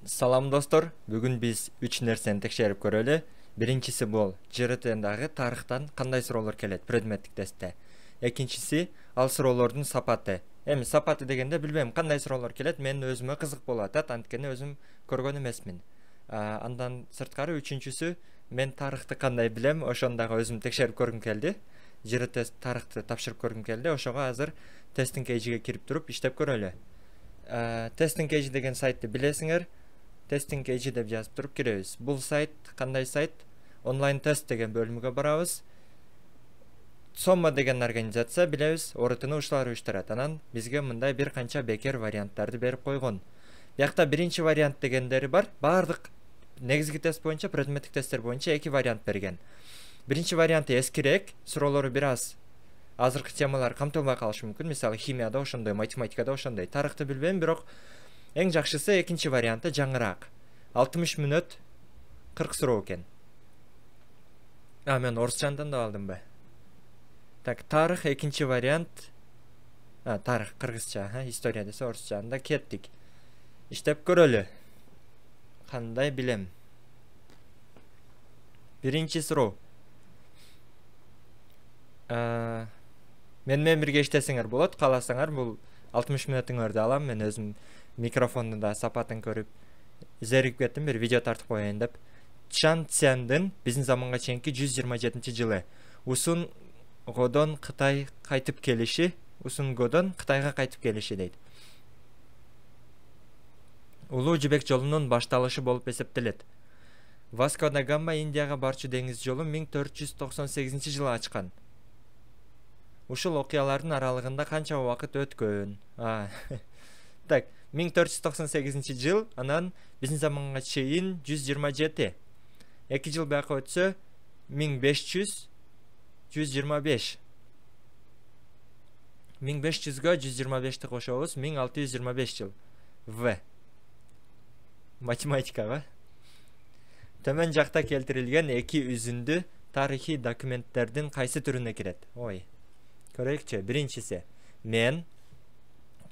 Салам достор, бүгүн биз 3 нерсени текшерип көрөлү. Биринчиси бул ЖРТндагы тарыхтан кандай суроолор келет предметтик тестте. Экинчиси ал суроолордун сапаты. Эми сапаты дегенде билбейм кандай суроолор келет, мен өзүмө кызык болуп атат, анткени өзүм көргөн эмесмин. Андан сырткары үчүнчүсү мен тарыхты кандай билем, ошону дагы өзүм текшерип көргүм келди. ЖРТ тарыхты тапшырып көргүм келди. Ошого азыр тесттин кейжиге кирип туруп иштеп көрөлү. Тесттин кейжи деген сайтты билесиңер. Testing Age деп жазып туруп киребиз. Бул сайт кандай сайт? Онлайн тест деген бөлүмгө барабыз. Сомма деген организация билебиз, орутуну ушулар уюштурат. Анан бизге мындай бир канча бекер варианттарды берип койгон. Биякта биринчи вариант дегендери бар. Бардык негизги тест боюнча, предметтик тесттер боюнча 2 вариант берген. Биринчи варианты эскирээк, суроолору бир аз азыркы темалар камтылбай калышы мүмкүн. Мисалы химияда ошондой, математикада ошондой. Тарыхты билбейм, бирок эң жакшысы экинчи варианты жаңыраак. 60 мүнөт 40 суроо экен. Мен орусчадан да алдымбы. Так, тарых экинчи вариант. Тарых кыргызча, история десе орусчада кеттик. Иштеп көрөлү. Кандай билем. Биринчи суроо. Мен менен бирге иштесеңер болот, кааласаңар бул 60 мүнөтүңөрдү алам, мен өзүм микрофондун да сапатын көрүп зеригип кеттим, бир видео тартып коеюн деп. Чан Цяндын биздин заманга чейинки 127-жылы Усунгодон Кытай кайтып келиши, Усунгодон Кытайга кайтып келиши дейт. Улуу жибек жолунун башталышы болуп эсептелет. Васко да Гама Индияга барчу деңиз жолун 1498-жылы ачкан. Ушул окуялардын аралыгында канча убакыт өткөн? Так, 1498-жыл, анан биздин заманга чейин 127. 2 жыл бияка өтсө 1500, 125. 1500гө 125ти кошобуз, 1625 жыл. В. Математикага. Төмөн жакта келтирилген 2 үзүндү тарыхый документтердин кайсы түрүнө кирет? Ой. Көрөйүкчү. Биринчиси. Мен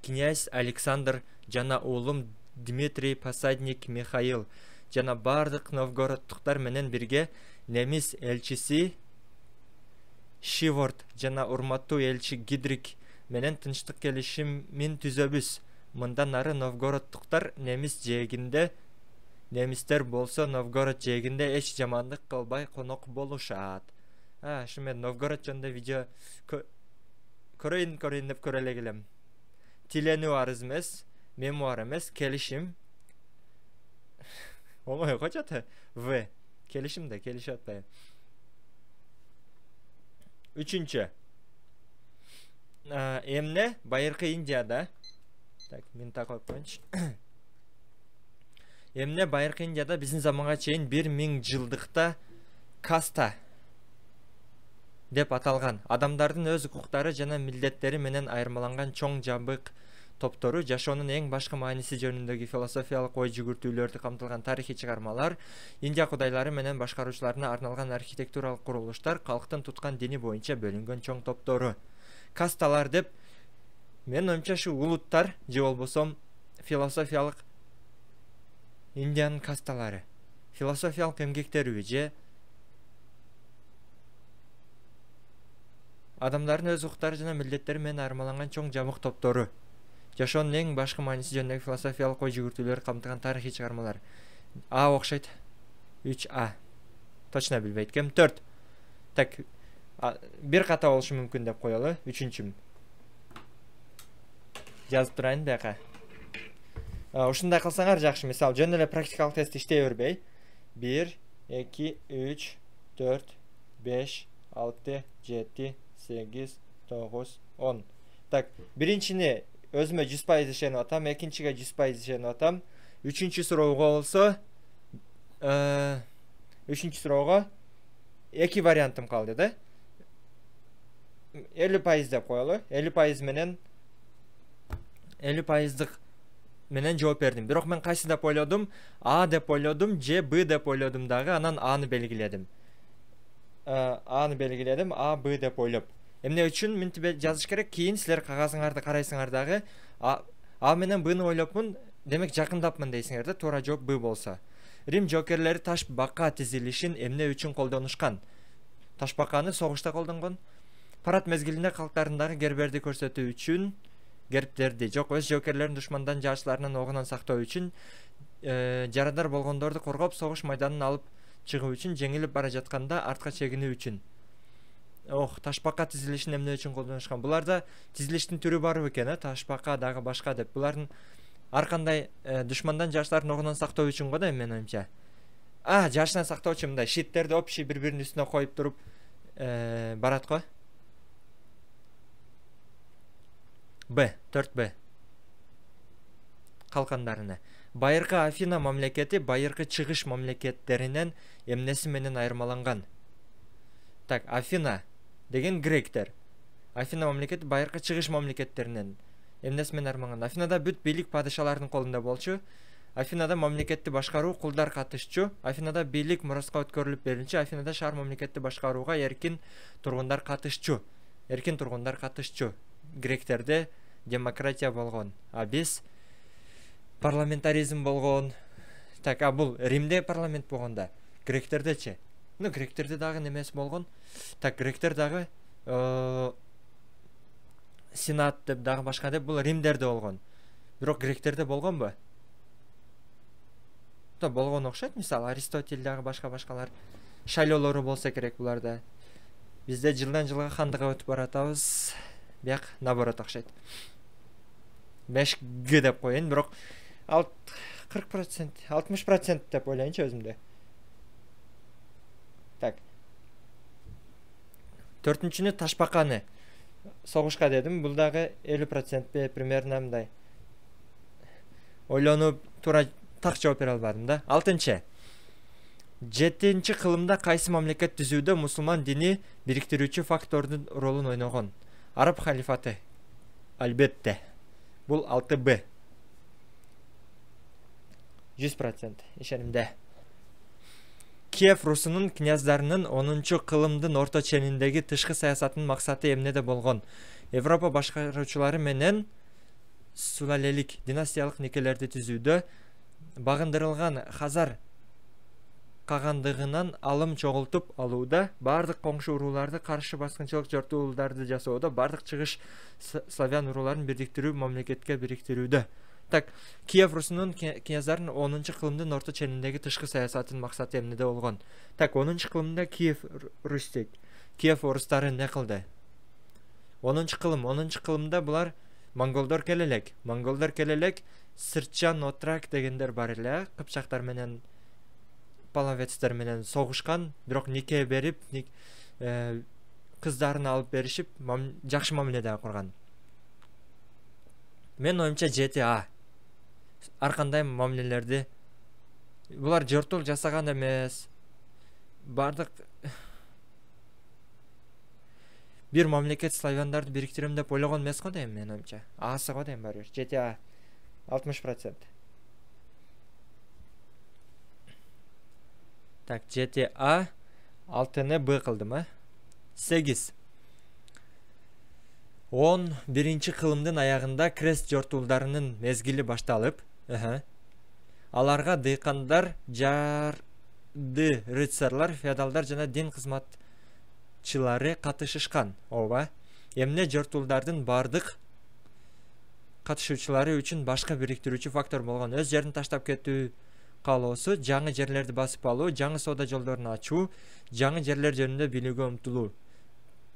князь Александр жана уулум Дмитрий Посадник Михаил жана бардык новгородтуктар менен бирге немис элчиси Шиворт жана урматтуу элчи Гидрик менен тынчтык келишимин түзөбүз. Мындан ары новгородтуктар немис жээгинде, немистер болсо Новгород жээгинде эч жамандык кылбай конок болушат. Ушу мен Новгород жөнүндө видео көрөйүн деп көрө эле келем. Тиленүү арыз эмес, мемуар эмес, келишим. Оңой кочот. В. Келишим да, келишип атпайбы. Үчүнчү. Эмне байыркы Индияда. Так, мен так коюп коеюнчу. Эмне байыркы Индияда биздин заманга чейин 1000 жылдыкта каста деп аталган. Адамдардын өз укуктары жана милдеттери менен айырмаланган чоң жабык топтору жашоонун эң башкы мааниси жөнүндөгү философиялык ой жүгүртүүлөрдү камтылган тарыхый чыгармалар, Индия кудайлары менен башкаруучуларына арналган архитектуралык курулуштар, калктын туткан дини боюнча бөлүнгөн чоң топтору. Касталар деп мен оюмча ушу улуттар же болбосо философиялык Индиянын касталары. Философиялык эмгектерби же адамдардын өз укуктары жана милдеттери менен айырмаланган чоң жабык топтору. Жашоонун эң башкы мааниси жөнүндөгү философиялык ой жүгүртүүлөрдү камтыган тарыхый чыгармалар. А окшойт. 3А. Точно билбейт кем. 4. Так, бир ката болушу мүмкүн деп коелу. Үчүнчү. Жазып турайын бияка. Ушундай кылсаңар жакшы. Мисалы, жөн эле практикалык тест иштей бербей. 1, 2, 3, 4, 5, 6, 7, 8, 9, 10. Так, биринчини өзүмө 100% ишенип атам, экинчиге 100% ишенип атам. Үчүнчү суроого болсо, үчүнчү суроого 2 вариантым калды да. 50% деп коелу. 50% менен 50%дык менен жооп бердим. Бирок мен кайсы деп ойлодум? А деп ойлодум, же Б деп ойлодум дагы, анан Аны белгиледим. А, Б деп ойлоп. Эмне үчүн мынтип жазыш керек? Кийин силер кагазыңарды карайсыңар дагы А менен Бны ойлопмун, демек жакындапмын дейсиңер да, туура жооп Б болсо. Рим жоокерлери таш бака тизилишин эмне үчүн колдонушкан? Таш баканы согушта колдонгон. Парад мезгилинде калктарындагы герберди көрсөтүү үчүн, гербтерди жок, өз жоокерлерин душмандан жаачларынын огунан сактоо үчүн, жарадар болгондорду коргоп, согуш майданын алып чыгуу үчүн, жеңилип бара жатканда артка чегинүү үчүн. Ташбака тизилишин эмне үчүн колдонушкан? Буларда тизилиштин түрү бар экен, ташбака дагы башка деп. Булардын ар кандай душмандан жаачлардын огунан сактоо үчүн го да, менин оюмча. Жаашынан сактоо үчүн мындай щиттерди общий бири-биринин үстүнө коюп туруп барат го. Б, 4Б. Калкандарына. Байыркы Афина мамлекети байыркы чыгыш мамлекеттеринен эмнеси менен айырмаланган? Так, Афина деген гректер. Афина мамлекети байыркы чыгыш мамлекеттеринен эмнеси менен айырмаланган? Афинада бүт бийлик падышалардын колунда болчу. Афинада мамлекетти башкаруу кулдар катышчу. Афинада бийлик мураска өткөрүлүп берилчү. Афинада шаар мамлекетти башкарууга эркин тургундар катышчу. Гректерде демократия болгон, биз парламентаризм болгон. Так, бул Римде парламент болгонда, гректердечи? Гректерде дагы немеси болгон? Так, гректер дагы сенат деп, дагы башка деп, бул Римдерде болгон. Бирок гректерде болгонбу? Болгон окшойт, мисалы Аристотель дагы башкалар шайлоолору болсо керек буларда. Бизде жылдан жылга хандыкка өтүп баратабыз. Бияк наоборот окшойт. 5Г деп коеюн, бирок 40%, 60% деп ойлойнчу өзүмдө. Так. 4-нчүнү ташбаканы согушка дедим. Бул дагы 50% примерно мындай. Ойлонуп туура так жооп бере албадым да. 6-нчы. 7-нчи кылымда кайсы мамлекет түзүүдө мусулман дини бириктирүүчү фактордун ролун ойногон? Араб халифаты. Албетте. Бул 6Б. 100% ишенимде. Киев Русунун княздарынын 10-чу кылымдын орто чениндеги тышкы саясатынын максаты эмнеде болгон? Европа башкаруучулары менен сулалелик династиялык никелерди түзүүдө, багындырылган Хазар кагандыгынан алым чогултуп алууда, бардык коңшу урууларды каршы баскынчылык жортуулдарды жасоодо, бардык чыгыш славян урууларын бирдиктирүү, мамлекетке бириктирүүдө. Так, Киев Русунун княздарынын 10-чу кылымдын орто чениндеги тышкы саясатынын максаты эмнеде болгон? Так, 10-чу кылымда Киев Рустек, Киев орустары не кылды? 10-чу кылымда булар монголдор келелек. Сырчан, Отрак дегендер бар эле, кыпчактар менен половецтер менен согушкан, бирок нике берип, кыздарын алып беришип, жакшы мамиледе курган. Мен оюмча GTA ар кандай мамилелерди булар жортул жасаган эмес. Бардык бир мамлекет славяндарды бириктирем деп ойлогон эмес го дейм, мен оюмча. Асы го дейм бар бир. GTA 60%. Так, GTA 6-ны Б кылдым, 8. 11-чи кылымдын аягында крест жортуулдарынын мезгили башталып, аларга дыйкандар, жарды рыцарьлар, феодалдар жана дин кызматчылары катышышкан. Эмне жортуулдардын бардык катышуучулары үчүн башка бириктирүүчү фактор болгон? Өз жерин таштап кетүү каалоосу, жаңы жерлерди басып алуу, жаңы соода жолдорун ачуу, жаңы жерлер жөнүндө билүүгө умтулуу.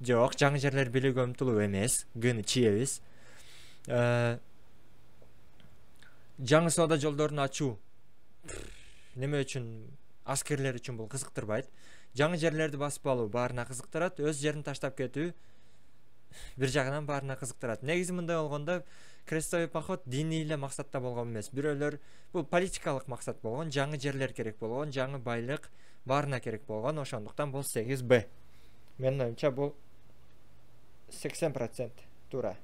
Жок, жаңы жерлер билүүгө умтулуу эмес, гыны чиебиз. Жаңы соода жолдорун ачуу неме үчүн? Аскерлер үчүн бул кызыктырбайт. Жаңы жерлерди басып алуу баарына кызыктырат, өз жерин таштап кетүү бир жагынан баарына кызыктырат. Негизи мындай болгондо, крестовый поход диний эле максатта болгон эмес. Бирөөлөр бул политикалык максат болгон, жаңы жерлер керек болгон, жаңы байлык баарына керек болгон. Ошондуктан бул 8Б. Менин оюмча бул 80% туура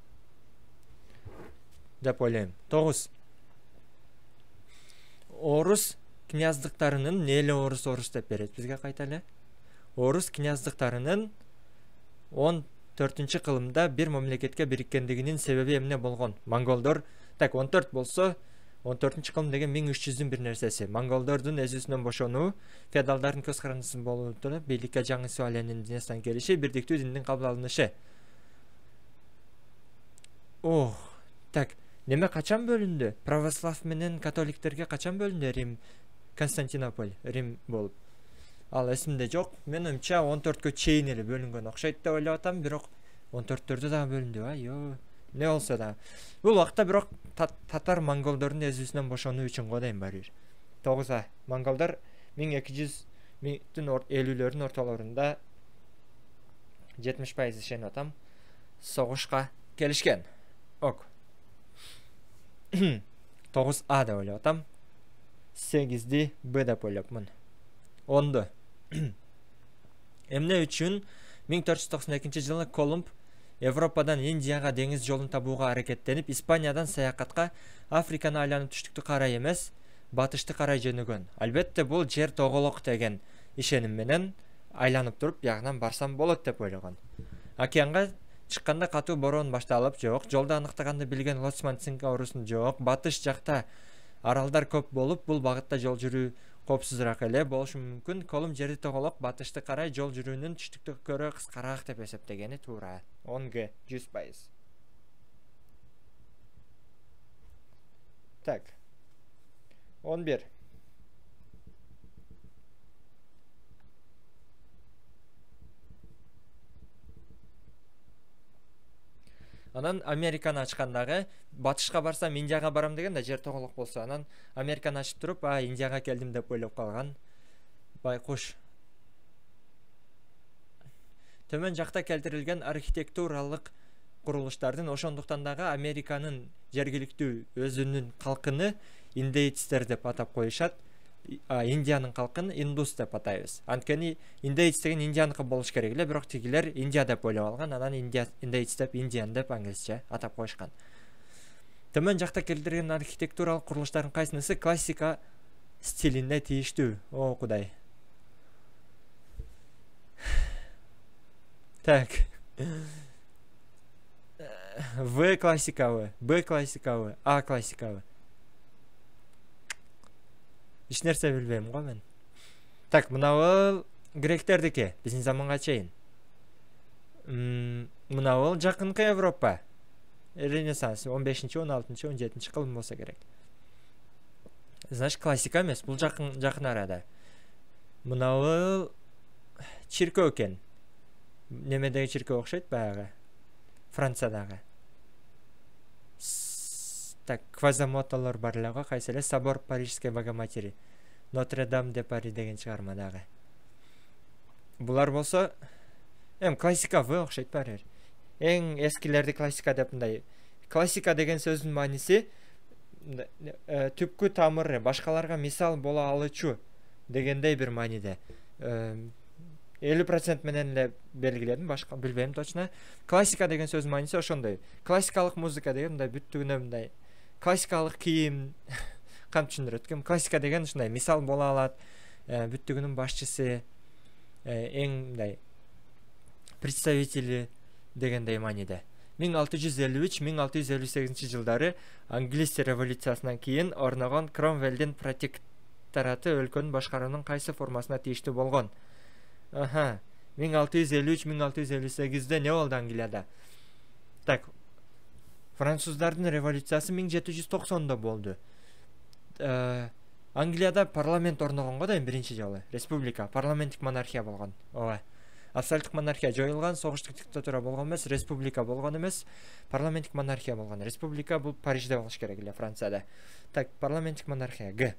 деп ойлойм. 9. Орус князьдыктарынын неле орус деп берет бизге кайта эле. Орус князьдыктарынын 14-чү кылымда бир мамлекетке бириккендигинин себеби эмне болгон? Монголдор. Так, 14 болсо, 14 кылым деген 1300'ün bir нерсеси. Монголдордун өзүсүнөн бошонуу, феодалдардын көз карандысы болуп туруп, бийликке жаңы Суаленин династиясынан келиши, бирдиктүү диндин кабыл алынышы. Так, неме качан бөлүндү? Православ менен католиктерге качан бөлүндү Рим, Константинополь, Рим болуп? Ал эсимде жок. Менимче 14кө чейин эле бөлүнгөн окшойт деп ойлоп атам, бирок 14-төрдө дагы бөлүндү. Жок. Не болсо да. Бул убакта бирок татар монголдордун өзүсүнөн бошонуу үчүн го дейм барбир. 9 монголдор 1250-лөрдүн ортолорунда 70% ишенип атам. Согушка келишкен. Ок. 9А деп ойлоп атам. 8-ди Б деп ойлопмун. 10-ду. Эмне үчүн 1492-жылы Колумб Европадан Индияга деңиз жолун табууга аракеттенип, Испаниядан саякатка Африканы айланып түштүктү карай эмес, батышты карай жөнөгөн. Албетте бул жер тоголок деген ишеним менен айланып туруп, ягынан барсам болот деп ойлогон. Океанга чыкканда катуу бороон башталып, жок, жолдо аныктаганды билген лоцман Цингаурусун жок, батыш жакта аралдар көп болуп, бул багытта жол жүрүү коопсузураак эле болушу мүмкүн. Колумб жерди тоголок, батышты карай жол жүрүүнүн түштүктө көрө кыскараак деп эсептегени туура. 10Г 100%. Так. 11. Анан Американы ачкандагы, батышка барсам Индияга барам деген да жер тоголок болсо, анан Американы ачып туруп, Индияга келдим деп ойлоп калган. Байкуш. Төмөн жакта келтирилген архитектуралык курулуштардын ошондуктан дагы Американын жергиликтүү өзүнүн калкыны индеецтер деп атап коюшат. Индиянын калкын индус деп атайбыз. Анткени индеец деген Индияныкы болуш керек эле, бирок тигилер Индия деп ойлоп алган, анан индеец деп, Индиан деп англисче атап коюшкан. Төмөн жакта келтирилген архитектуралык курулуштардын кайсынысы классика стилине тийиштүү? О, кудай. Так. В классикабы, Б классикабы, А классикабы? Эч нерсе билбейм го мен. Так, мынабул гректердики, биздин заманга чейин. Мынабул жакынкы Европа. Ренессанс 15-16, 17 кылым болсо керек. Значит, классика эмес, бул жакын арада. Мынабул чиркөө экен. Немедеги чиркөө окшойт баягы? Франциядагы. Так, квазамотолор бар эле го, кайсы эле? Собор Парижской Богоматери, Нотр-Дам де Пари деген чыгармадагы. Булар болсо, классика В окшойт барбир. Эң эскилерди классика деп мындай. Классика деген сөздүн мааниси түпкү тамыры, башкаларга мисал боло алычу дегендей бир мааниде. 50% менен эле белгиледим, башка билбейм точно. Классика деген сөздүн мааниси ошондой. Классикалык музыка деген мындай бүттүгүнө мындай классикалык кийим кантип түшүндүрөт экен? Классика деген ушундай мисал боло алат, бүттүгүнүн башчысы, эң мындай представители дегендей мааниде. 1653-1658 жылдары Англис революциясынан кийин орногон Кромвелдин протектораты өлкөнүн башкаруунун кайсы формасына тийиштүү болгон? 1653-1658 не болду Англияда? Так, француздардын революциясы 1790-да болду. Англияда парламент орногон го дейм биринчи жолу. Республика, парламенттик монархия болгон. Ооба. Абсолюттук монархия жоюлган, согуштук диктатура болгон эмес, республика болгон эмес, парламенттик монархия болгон. Республика бул Парижде болуш керек эле, Францияда. Так, парламенттик монархия Г.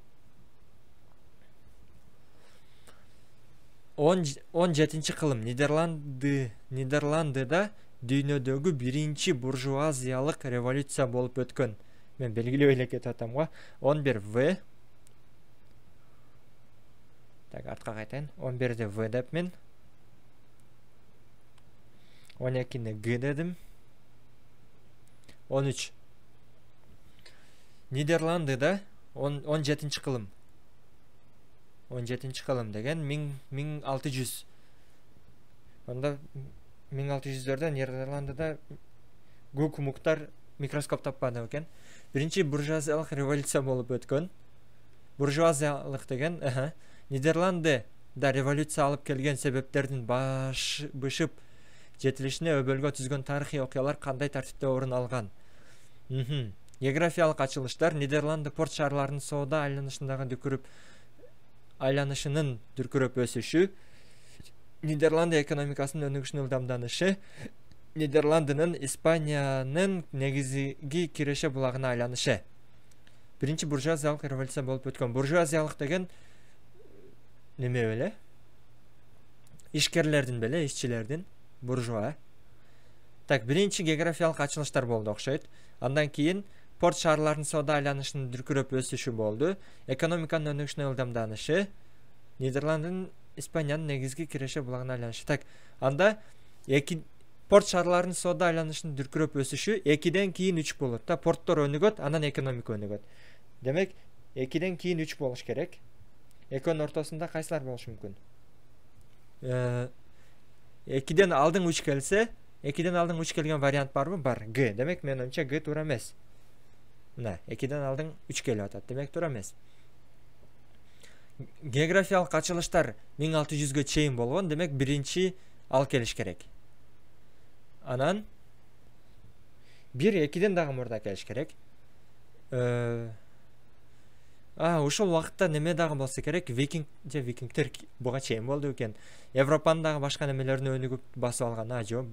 17 кылым Нидерландыда дүйнөдөгү биринчи буржуазиялык революция болуп өткөн. Мен белгилеп эле кетип атам го. 11 В. Так, артка кайтайын. 11-де В деп мен. 12-ни Г дедим. 13. Нидерландыда 17 кылым. 17 кылым деген 1600. Онда 1600-лөрдө Нидерландыда гукмуктар микроскоп таппады экен. Биринчи буржуазиялык революция болуп өткөн. Буржуазиялык деген Нидерланды да революция алып келген себептердин бышып жетилишине өбөлгө түзгөн тарыхый окуялар кандай тартипте орун алган? Географиялык ачылыштар Нидерланды порт шаарларынын соода айланышынын дүркүрөп өсүшү, Нидерланды экономикасынын өнүгүшүнүн ылдамданышы, Нидерландынын Испаниянын негизги киреше булагына айланышы. Биринчи буржуазиялык революция болуп өткөн. Буржуазиялык деген неме беле? Ишкерлердин беле, ишчилердин, буржуа. Так, биринчи географиялык ачылыштар болду окшойт. Андан кийин порт шаарларынын соода айланышынын дүркүрөп өсүшү болду. Экономиканын өнүгүшүнүн ылдамданышы, Нидерландынын Испаниянын негизги киреше булагына айланышы. Так, анда порт шаарларынын соода айланышынын дүркүрөп өсүшү 2ден кийин 3 болот да. Порттор өнүгөт, анан экономика өнүгөт. Демек, 2ден кийин 3 болуш керек. Экөөнүн ортосунда кайсылар болушу мүмкүн? 2ден алдың 3 келсе, 2ден алдың 3 келген вариант барбы? Бар. Г. Демек, мен оюмча Г туура эмес. Мына, 2ден алдың 3 келип атат. Демек, туура эмес. Географиялык ачылыштар 1600-гө чейин болгон. Демек, биринчи ал келиш керек. Анан 1-2ден дагы мурда келиш керек. Ушул убакытта неме дагы болсо керек? Викингдер буга чейин болду экен. Европанын дагы башка немелерин өнүгүп басып алган. Жок,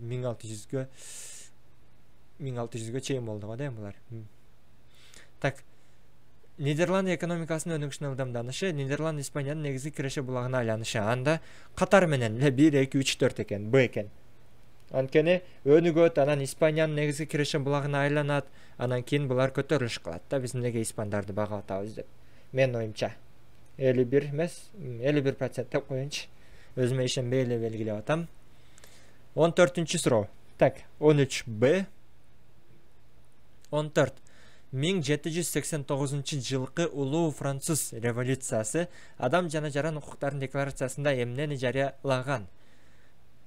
1600-гө чейин болду го да булар. Так, Нидерланд экономикасынын өнүгүшүнүн ылдамданышы, Нидерланд Испаниянын негизги киреше булагына айланышы. Анда катар менен 1, 2, 3, 4 экен, Б экен. Анткени өнүгөт, анан Испаниянын негизги киреше булагына айланат, анан кийин булар көтөрүлүш кылат да, биз эмнеге испандарды багып атабыз деп. Мен оюмча 51 эмес, 51% деп коеюнчу. Өзүмө ишенбей эле белгилеп атам. 14-чү суроо. Так, 13Б. 14. 1789-жылкы улуу француз революциясы адам жана жаран укуктарынын декларациясында эмнени жарыялаган?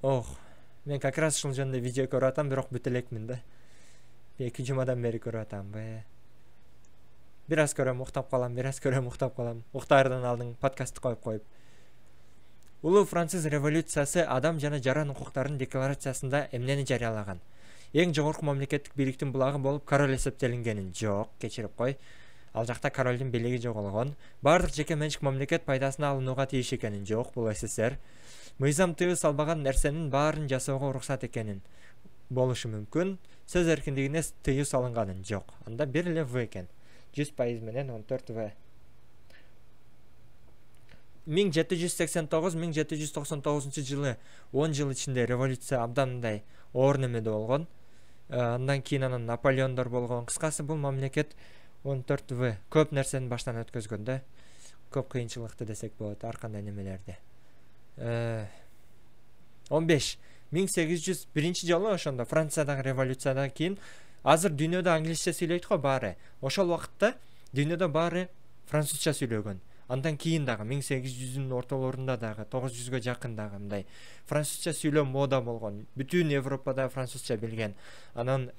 Мен как раз ушул жөнүндө видео көрүп атам, бирок бүтө элекмин да. 2 жумадан бери көрүп атам. Бир аз көрөм, уктап калам, бир аз көрөм, уктап калам. Уктаардан алдын подкастты коюп. Улуу француз революциясы адам жана жаран укуктарынын декларациясында эмнени жарыялаган? Эң жогорку мамлекеттик бийликтин булагы болуп король эсептелингенин? Жок, кечирип кой. Ал жакта королдун бийлиги жоголгон. Бардык жеке менчик мамлекет пайдасына алынууга тийиш экенин? Жок, бул СССР. Мыйзам тыюу салбаган нерсенин баарын жасоого уруксат экенин? Болушу мүмкүн. Сөз эркиндигине тыюу салынганын? Жок. Анда бир эле В экен. 100% менен 14В. 1789-1799 жылы 10 жыл ичинде революция абдандай оор немеде болгон. Андан кийин анан Наполеондор болгон. Кыскасы бул мамлекет 14В көп нерсени баштан өткөзгөн да. Көп кыйынчылыкты десек болот, ар кандай немелерди. 15. 1801 жолу ошондо Франциядагы революциядан кийин азыр дүйнөдө англисче сүйлөйт го баары. Ошол убакытта дүйнөдө баары французча сүйлөгөн. Андан кийин дагы 1800-дүн ортолорунда дагы 900-гө жакын дагы мындай французча сүйлөө мода болгон. Бүтүн Европада французча билген. Анан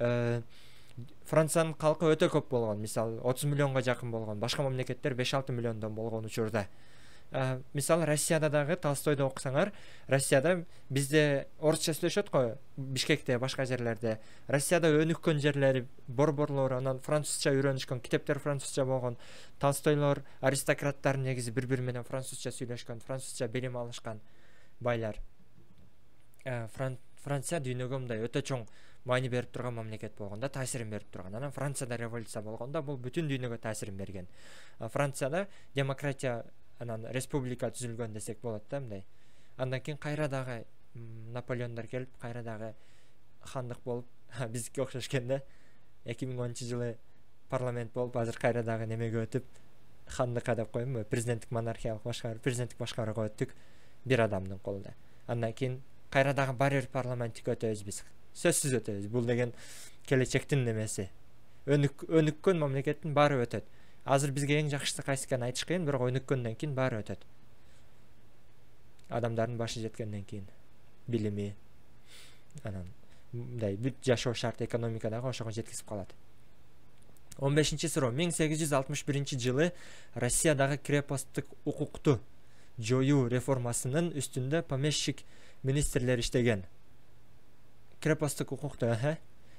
Франциянын калкы өтө көп болгон. Мисалы 30 миллионго жакын болгон. Башка мамлекеттер 5-6 миллиондон болгон учурда. Мисалы Россияда дагы Толстойду окусаңар, Россияда бизде орусча сүйлөшөт го, Бишкекте, башка жерлерде. Россияда өнүккөн жерлери борборлор, анан французча үйрөнүшкөн, китептер французча болгон. Толстойлор, аристократтар негизи бири-бири менен французча сүйлөшкөн, французча билим алышкан байлар. Франция дүйнөгө мындай өтө чоң маани берип турган мамлекет болгондо, таасирин берип турган. Анан Францияда революция болгондо бул бүтүн дүйнөгө таасирин берген. Францияда демократия, анан республика түзүлгөн десек болот да мындай. Андан кийин кайра дагы Наполеондор келип, кайра дагы хандык болуп, бизге окшош экен да. 2010-жылы парламент болуп, азыр кайра дагы немеге өтүп, хандыкка деп коюмбу, президенттик монархиялык президенттик башкарууга өттүк бир адамдын колунда. Андан кийин кайра дагы бар парламенттик өтөбүз биз. Сөзсүз өтөбүз. Бул деген келечектин немеси. Өнүккөн мамлекеттин баары өтөт. Азыр бизге эң жакшысы кайсы экенин айтыш кыйын, бирок өнүккөндөн кийин баары өтөт. Адамдардын башы жеткенден кийин билими, анан мындай бүт жашоо шарт, экономика дагы ошого жеткизип калат. 15 суроо. 1861 жылы Россиядагы крепосттук укукту жоюу реформасынын үстүндө помещик министрлер иштеген. Крепосттук укукту,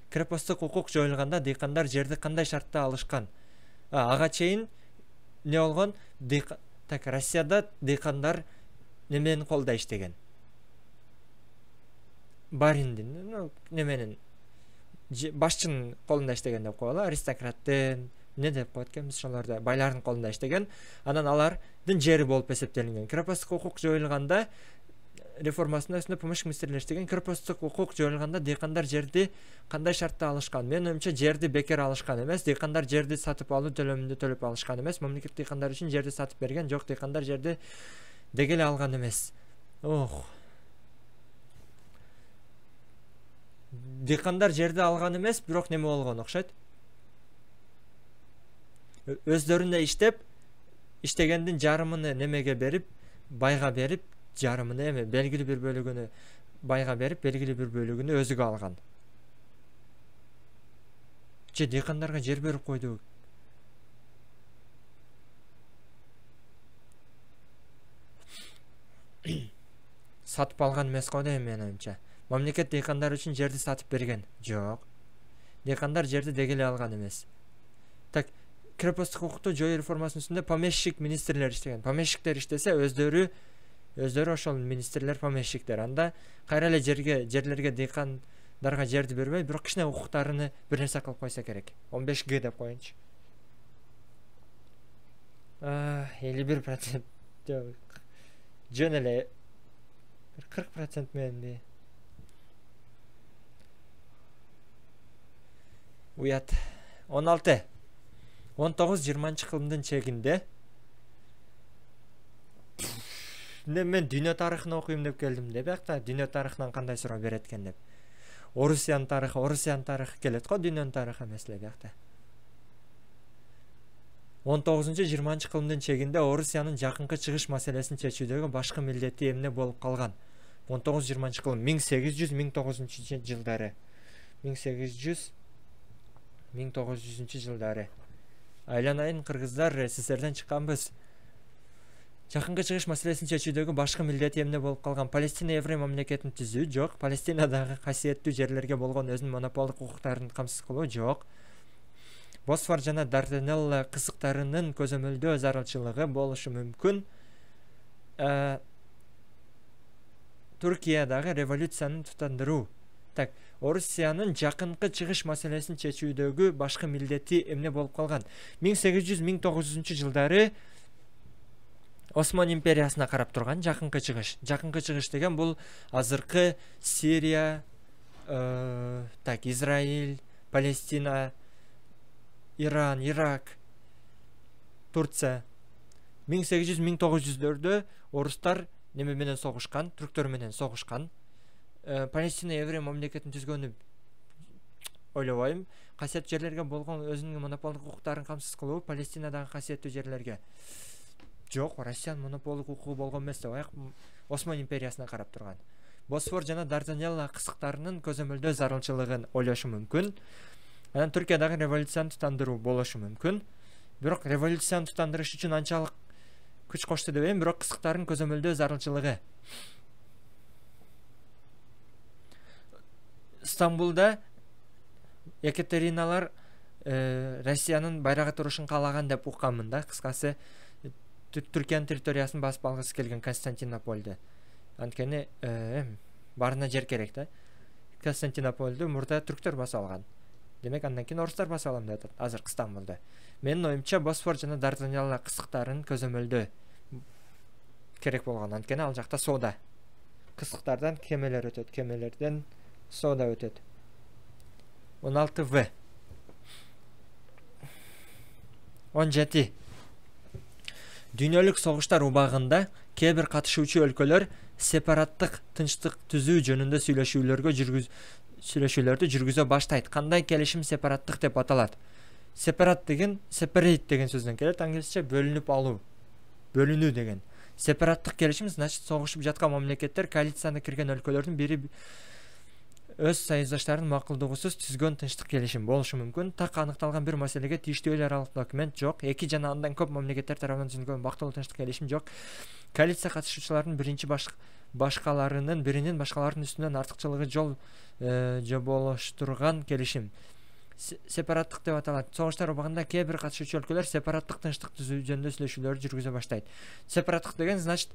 крепосттук укук жоюлганда дыйкандар жерди кандай шартта алышкан? Ага чейин не болгон? Так, Россияда дыйкандар неменин колдо иштеген? Бариндин, неменин башчынын колунда иштеген деп коелу, аристократтын не деп коет экенбиз ошолорду, байлардын колунда иштеген. Анан алардын жери болуп эсептелинген. Крепосттук укук жоюлганда реформасынын үстүндө помощник министрлер иштеген. Крепосттук укук жоюлганда дыйкандар жерди кандай шартта алышкан? Менин оюмча жерди бекер алышкан эмес, дыйкандар жерди сатып алуу төлөмүндө төлөп алышкан эмес. Мамлекет дыйкандар үчүн жерди сатып берген жок, дыйкандар жерди деги эле алган эмес. Дыйкандар жерди алган эмес, бирок неме болгон окшойт. Өздөрүнө иштеп, иштегендин жарымын немеге берип, байга берип, жарымын эме белгилүү бир бөлүгүнү байга берип, белгилүү бир бөлүгүнү өзүгө алган. Же дыйкандарга жер берип койду. Сатып алган эмес го да, менин оюмча. Мамлекет дыйкандар үчүн жерди сатып берген. Жок. Дыйкандар жерди деги эле алган эмес. Так, крепосттук укукту жоюу реформасынын үстүндө помещик министрлер иштеген. Помещиктер иштесе, өздөрү ошол министрлер, помещиктер. Анда кайра эле жерлерге дыйкандарга жерди бербей, бирок кичине укуктарыны бир нерсе кылып койсо керек. 15Г деп коеюнчу. 51% жөн эле 40% мененби. Уят. 16. 19-20 кылымдын чегинде мен дүйнө тарыхын окуйм деп келдим деп, бакта дүйнө тарыхынан кандай суроо берет экен деп. Орусиянын тарыхы келет го, дүйнөнүн тарыхы эмес эле бакта. 19-20 кылымдын чегинде Орусиянын жакынкы чыгыш маселесин чечүүдөгү башкы милдети эмне болуп калган? 19-20 кылым 1800-1900 жылдары. 1800-1900 жылдары. Айланайын, кыргыздар, СССРден чыкканбыз. Жакынкы чыгыш маселесин чечүүдөгү башкы милдети эмне болуп калган? Палестина еврей мамлекетин түзүү? Жок. Палестинадагы касиеттүү жерлерге болгон өзүнүн монополдук укуктарын камсыз кылуу? Жок. Босфор жана Дарданелла кысыктарынын көзөмөлдөө зарылчылыгы болушу мүмкүн. Түркиядагы революциянын тутандыруу. Так, Орусиянын жакынкы чыгыш маселесин чечүүдөгү башкы милдети эмне болуп калган? 1800-1900 жылдары Осман империясына карап турган жакынкы чыгыш. Жакынкы чыгыш деген бул азыркы Сирия, так, Израиль, Палестина, Иран, Ирак, Турция. 1800-1900-дөрдө орустар неме менен согушкан, түрктөр менен согушкан. Палестина еврей мамлекетин түзгөнү ойлобойм. Касиеттүү жерлерге болгон өзүнүн монополдук укуктарын камсыз кылуу, Палестинадагы касиеттүү жерлерге. Жок, Россиянын монополдук укугу болгон эмес деп, Осман империясына карап турган. Босфор жана Дарданелла кысыктарынын көзөмөлдөө зарылчылыгын ойлошу мүмкүн. Анан Түркиядагы революцияны тутандыруу болушу мүмкүн. Бирок революцияны тутандырыш үчүн анчалык күч кошто дебейм, бирок кысыктардын көзөмөлдөө зарылчылыгы. Стамбулда Екатериналар Россиянын байрагы турушун каалаган деп укканмын да, кыскасы Түркиянын территориясын басып алгысы келген Константинопольду. Анткени барына жер керек да. Константинопольду мурда түрктөр басып алган. Демек андан кийин орустар басып алам деп атат азыркы Стамбулду. Менин оюмча Босфор жана Дарданелла кысыктарын көзөмөлдөө керек болгон. Анткени ал жакта соода. Кысыктардан кемелер өтөт, кемелерден соода өтөт. 16В. 17. Дүйнөлүк согуштар убагында кээ бир катышуучу өлкөлөр сепараттык тынчтык түзүү жөнүндө сүйлөшүүлөрдү жүргүзө баштайт. Кандай келишим сепараттык деп аталат? Сепарат деген separate деген сөздөн келет, англисче бөлүнүп алуу. Бөлүнүү деген. Сепараттык келишим значит согушуп жаткан мамлекеттер коалицияна кирген өлкөлөрдүн өз союздаштарынын макулдугусуз түзгөн тынчтык келишим болушу мүмкүн. Так аныкталган бир маселеге тийиштүү эл аралык документ жок. Эки жана андан көп мамлекеттер тарабынан түзүлгөн бактылуу тынчтык келишим жок. Коалиция катышуучуларынын биринин башкалардын үстүнөн артыкчылыгы жол жоболоштурган келишим. Сепараттык деп аталат. Согуштар убагында кээ бир катышуучу өлкөлөр сепараттык тынчтык түзүү жөнүндө сүйлөшүүлөрдү жүргүзө баштайт. Сепараттык деген значит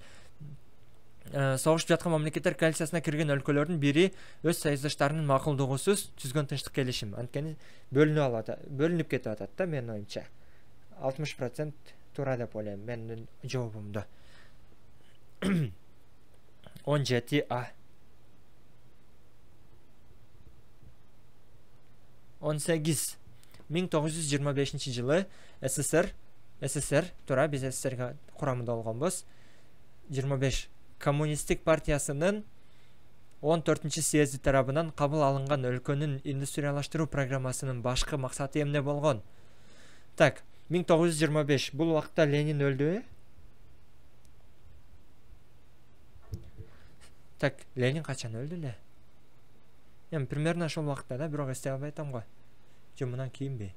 согушуп жаткан мамлекеттер коалициясына кирген өлкөлөрдүн бири өз союздаштарынын макулдугусуз түзгөн тынчтык келишим. Анткени бөлүнүп кетип атат да, менин оюмча. 60% туура деп ойлойм менин жообумду. 17А. 18. 1925 жылы СССР туура, биз СССР курамында болгонбуз. 25 Коммунисттик партиясынын 14-съезди тарабынан кабыл алынган өлкөнүн индустриялаштыруу программасынын башкы максаты эмне болгон? Так, 1925 бул убакта Ленин өлдүбү? Так, Ленин качан өлдү эле? Примерно ошол убакта да, бирок эстей албай атам го. Же мындан кийинби?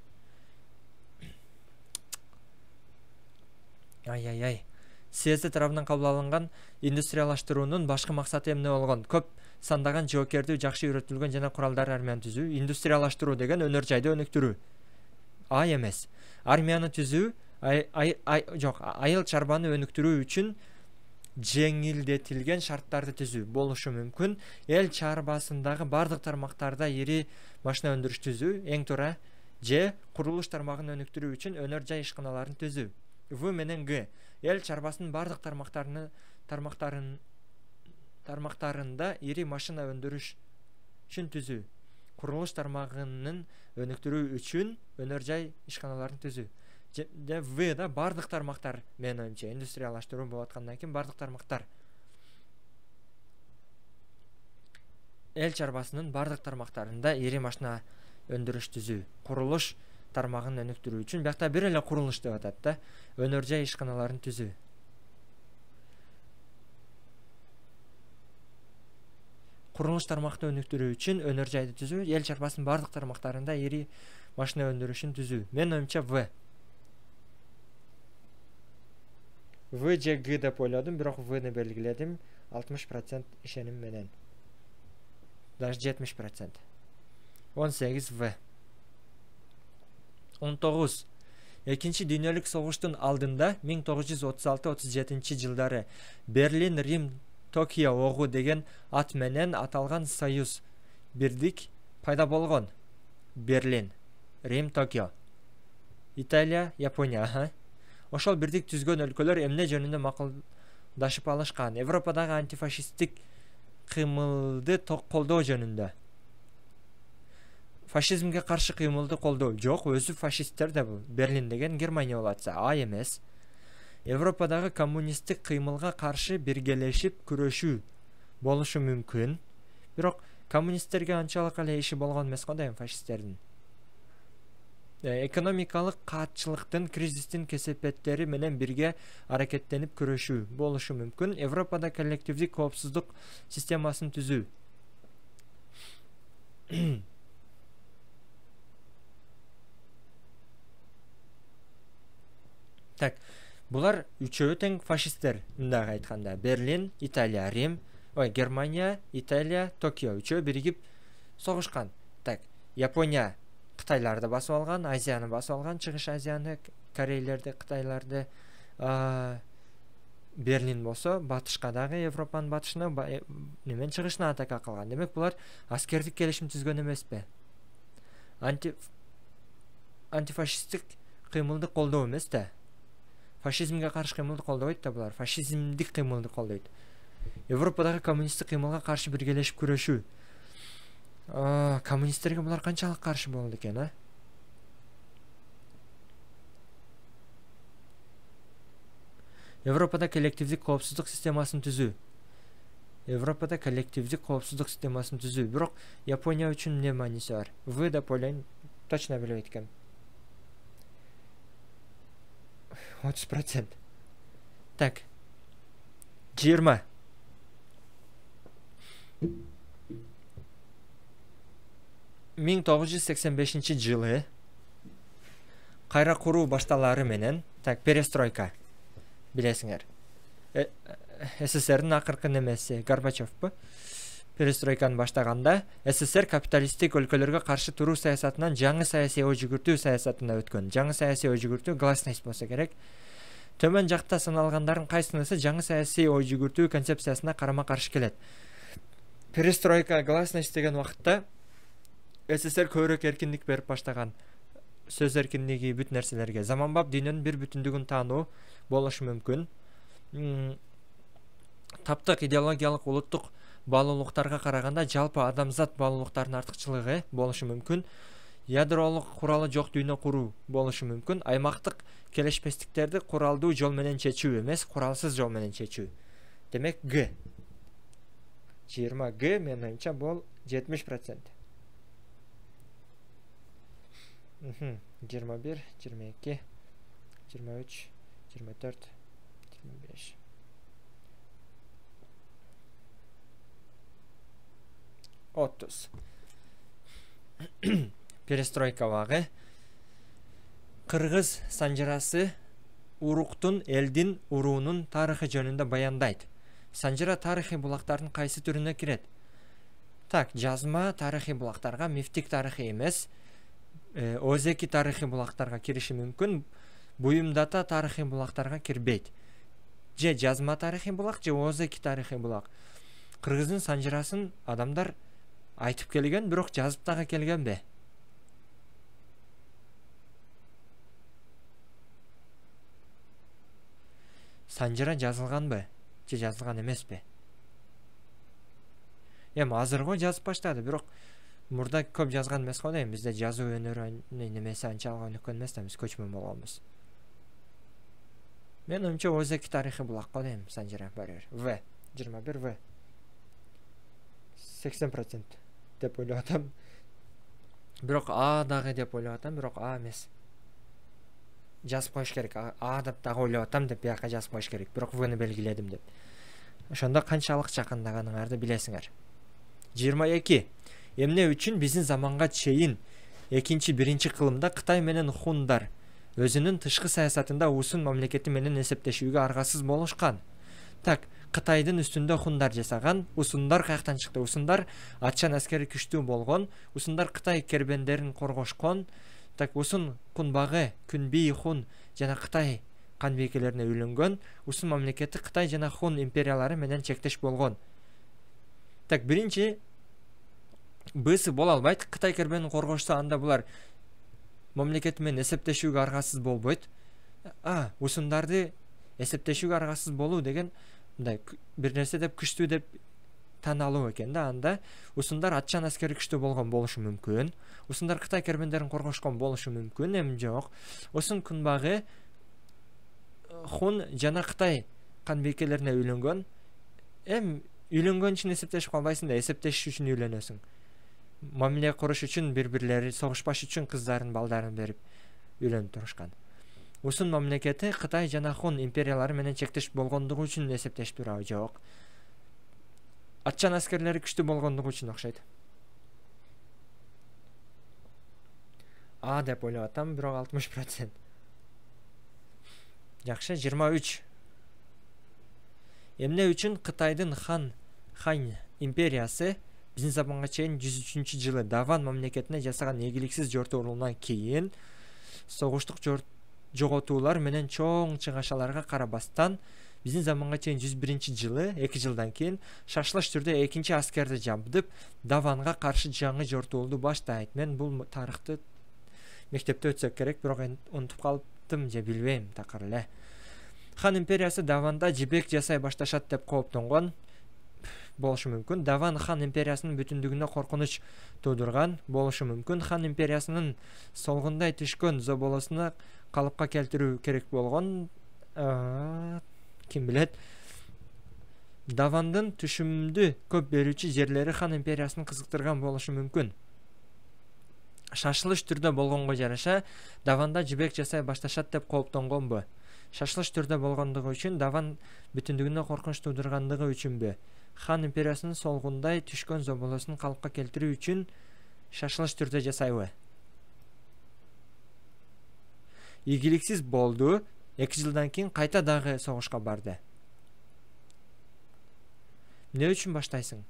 Ай. Съезди тарабынан кабыл алынган индустриялаштыруунун башкы максаты эмне болгон? Көп сандаган жоокердүү жакшы үйрөтүлгөн жана куралдар армияны түзүү. Индустриялаштыруу деген өнөр жайды өнүктүрүү. Эмес. Армияны түзүү, айыл чарбаны өнүктүрүү үчүн жеңилдетилген шарттарды түзүү болушу мүмкүн. Эл чарбасындагы бардык тармактарда ири машина өндүрүш түзүү, эң туура. Же курулуш тармагын өнүктүрүү үчүн өнөр жай ишканаларын түзүү. В менен Г. Эл чарбасынын бардык тармактарында ири машина өндүрүш үчүн түзүү. Курулуш тармагынын өнүктүрүү үчүн өнөр жай ишканаларын түзүү. В да бардык тармактар, менин оюмча, индустриялаштыруу болуп аткандан кийин бардык тармактар. Эл чарбасынын бардык тармактарында ири машина өндүрүш түзүү. Курулуш тармагын өнүктүрүү үчүн, биякта бир эле курулуш деп атат да, өнөр жай ишканаларын түзүү. Курулуш тармакты өнүктүрүү үчүн өнөр жайды түзүү, эл чарбасынын бардык тармактарында ири машина өндүрүшүн түзүү. Менин оюмча В. В же Г деп ойлодум, бирок Вны белгиледим 60% ишеним менен. Даже 70%. 18 В. 19. Экинчи дүйнөлүк согуштун алдында 1936-37 жылдары Берлин, Рим, Токио огу деген ат менен аталган союз бирдик пайда болгон. Берлин, Рим, Токио. Италия, Япония. Ошол бирдик түзгөн өлкөлөр эмне жөнүндө макулдашып алышкан? Европадагы антифашисттик кыймылды колдоо жөнүндө. Фашизмге каршы кыймылды колдоо жок, өзү фашисттер да бул. Берлин деген Германия болуп атса, эмес. Европадагы коммунисттик кыймылга каршы биргелешип күрөшүү болушу мүмкүн. Бирок коммунисттерге анчалык эле иши болгон эмес го да фашисттердин. Экономикалык каатчылыктын, кризистин кесепеттери менен бирге аракеттенип күрөшүү болушу мүмкүн. Европада коллективдик коопсуздук системасын түзүү. Так, булар үчөө тең фашисттер, мындай айтканда. Берлин, Италия, Рим, Германия, Италия, Токио үчөө биригип согушкан. Так, Япония Кытайларды басып алган, Азияны басып алган, Чыгыш Азияны, Корейлерди, Кытайларды, Берлин болсо батышка дагы, Европанын батышына, немен чыгышына атака кылган. Демек булар аскердик келишим түзгөн эмеспи? Антифашисттик кыймылды колдоо эмес да. Фашизмге каршы кыймылды колдобойт да булар, фашизмдик кыймылды колдойт. Европадагы коммунисттик кыймылга каршы биргелешип күрөшүү. Коммунисттерге булар канчалык каршы болду экен, Европада коллективдик коопсуздук системасын түзүү. Бирок Япония үчүн эмне мааниси бар? В деп ойлойм, точно билбейт экем. 30%. Так. 20. 1985-жылы кайра куруу башталары менен, так, перестройка билесиңер. СССРдин акыркы немеси Горбачевпу перестройканы баштаганда СССР капиталисттик өлкөлөргө каршы туруу саясатынан жаңы саясий ой жүгүртүү саясатына өткөн. Жаңы саясий ой жүгүртүү гласность болсо керек. Төмөн жакта саналгандардын кайсынысы жаңы саясий ой жүгүртүү концепциясына карама каршы келет. Перестройка, гласность деген убакытта СССР көбүрөөк эркиндик берип баштаган. Сөз эркиндиги бүт нерселерге, заманбап дүйнөнүн бир бүтүндүгүн таануу болушу мүмкүн. Таптык идеологиялык улуттук баалуулуктарга караганда жалпы адамзат баалуулуктарынын артыкчылыгы болушу мүмкүн. Ядролук куралы жок дүйнө куруу болушу мүмкүн. Аймактык келешпестиктерди куралдуу жол менен чечүү эмес, куралсыз жол менен чечүү. Демек Г. 20 Г менин оюмча бул 70%. 21, 22, 23, 24, 25. Отuz. Перестройка багы. Кыргыз санжырасы уруктун, элдин, уруунун тарыхы жөнүндө баяндайт. Санжыра тарыхый булактардын кайсы түрүнө кирет? Так, жазма тарыхый булактарга, мифтик тарыхый эмес, озеки тарыхый булактарга кириши мүмкүн. Буюмдата тарыхый булактарга кирбейт. Же жазма тарыхый булак, же озеки тарыхый булак. Кыргыздын санжырасын адамдар айтып келген, бирок жазып дагы келгенби? Санжыра жазылганбы? Же жазылган эмеспи? Азырго жазып баштады, бирок мурда көп жазган эмес го дейм. Бизде жазуу өнөрүнүн немеси анчалык өнүккөн эмес да, биз көчмөн болгонбуз. Мен оюмча озеки тарыхый булак го дейм, санжыра барыр. В. 21 В. 80% деп ойлоп атам. Бирок А дагы деп ойлоп атам, бирок А эмес. Жазып коюш керек. А деп дагы ойлоп атам деп бияка жазып коюш керек. Бирок Вны белгиледим деп. Ошондо канчалык жакындаганыңарды билесиңер. 22. Эмне үчүн биздин заманга чейин 2-1 кылымда Кытай менен хундар өзүнүн тышкы саясатында уусун мамлекети менен эсептешүүгө аргасыз болушкан? Так, Кытайдын үстүндө хундар жасаган, усундар каяктан чыкты? Усундар атчан аскери күчтүү болгон, усундар Кытай кербендерин коргошкон. Так, усын кунбагы, күнби хун жана Кытай канбейкелерине үйлөнгөн, усын мамлекети Кытай жана хун империялары менен чектеш болгон. Так, биринчи Бысы боло албайт. Кытай кербенин коргошсо, анда булар мамлекети менен эсептешүүгө аргасыз болбойт. Усундарды эсептешүүгө аргасыз болуу деген мындай бир нерсе деп күчтүү деп таанылуу экен да. Анда усундар атчан аскери күчтүү болгон болушу мүмкүн. Усундар Кытай кербендерин коргошкон болушу мүмкүн, эми жок. Усын кунбагы хун жана Кытай канбейкелерине үйлөнгөн. Үйлөнгөн үчүн эсептешип калбайсың да, эсептешиш үчүн үйлөнөсүң. Мамиле куруш үчүн, бири-бирлери согушпаш үчүн кыздарын, балдарын берип үйлөнүп турушкан. Усын мамлекети Кытай жана хун империялары менен чектеш болгондугу үчүн эсептешип турабы? Жок. Атчан аскерлери күчтүү болгондугу үчүн окшойт. А деп ойлоп атам, бирок 60%. Жакшы, 23. Эмне үчүн Кытайдын Хань империясы биздин заманга чейин 103-жылы Даван мамлекетине жасаган ийгиликсиз жортуулугунан кийин согуштук жоготуулар менен чоң чыгашаларга карабастан биздин заманга чейин 101-жылы 2 жылдан кийин шашылыш түрдө экинчи аскерди жабдып Даванга каршы жаңы жортуулду баштайт. Мен бул тарыхты мектепте өтсөк керек, бирок унутуп калыптым же билбейм, такыр эле. Хан империясы Даванда жибек жасай башташат деп кооптонгон болушу мүмкүн. Даван хан империясынын бүтүндүгүнө коркунуч туудурган болушу мүмкүн. Хан империясынын солгундай түшкөн зоболосуна калыпка келтирүү керек болгон. Ким билет. Давандын түшүмдү көп берүүчү жерлери хан империясын кызыктырган болушу мүмкүн. Шашылыш түрдө болгонго жараша Даванда жибек жасай башташат деп кооптонгонбу? Шашылыш түрдө болгондугу үчүн, Даван бүтүндүгүнө коркунуч туудургандыгы үчүнбү? Хан империясынын солгундай түшкөн зоболосун калыпка келтирүү үчүн шашылыш түрдө жасайбы? Ийгиликсиз болду. 2 жылдан кийин кайта дагы согушка барды. Эмне үчүн баштайсың?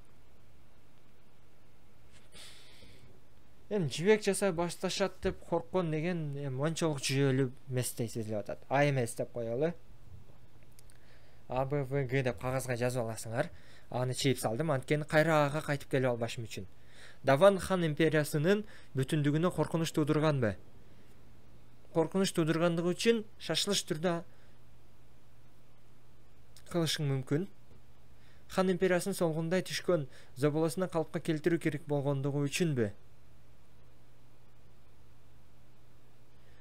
Жибек жасай башташат деп корккон деген мончолук жүйөлүү эмес сезилип атат. А эмес деп коелу. А Б В Г деп кагазга жазып аласыңар. Аны чийип салдым, анткени кайра Ага кайтып келип албашым үчүн. Даван хан империясынын бүтүндүгүнө коркунуч туудурганбы? Коркунуч туудургандыгы үчүн шашылыш түрдө кылышың мүмкүн. Хан империясынын солгундай түшкөн зоболосуна калпка келтирүү керек болгондугу үчүнбү?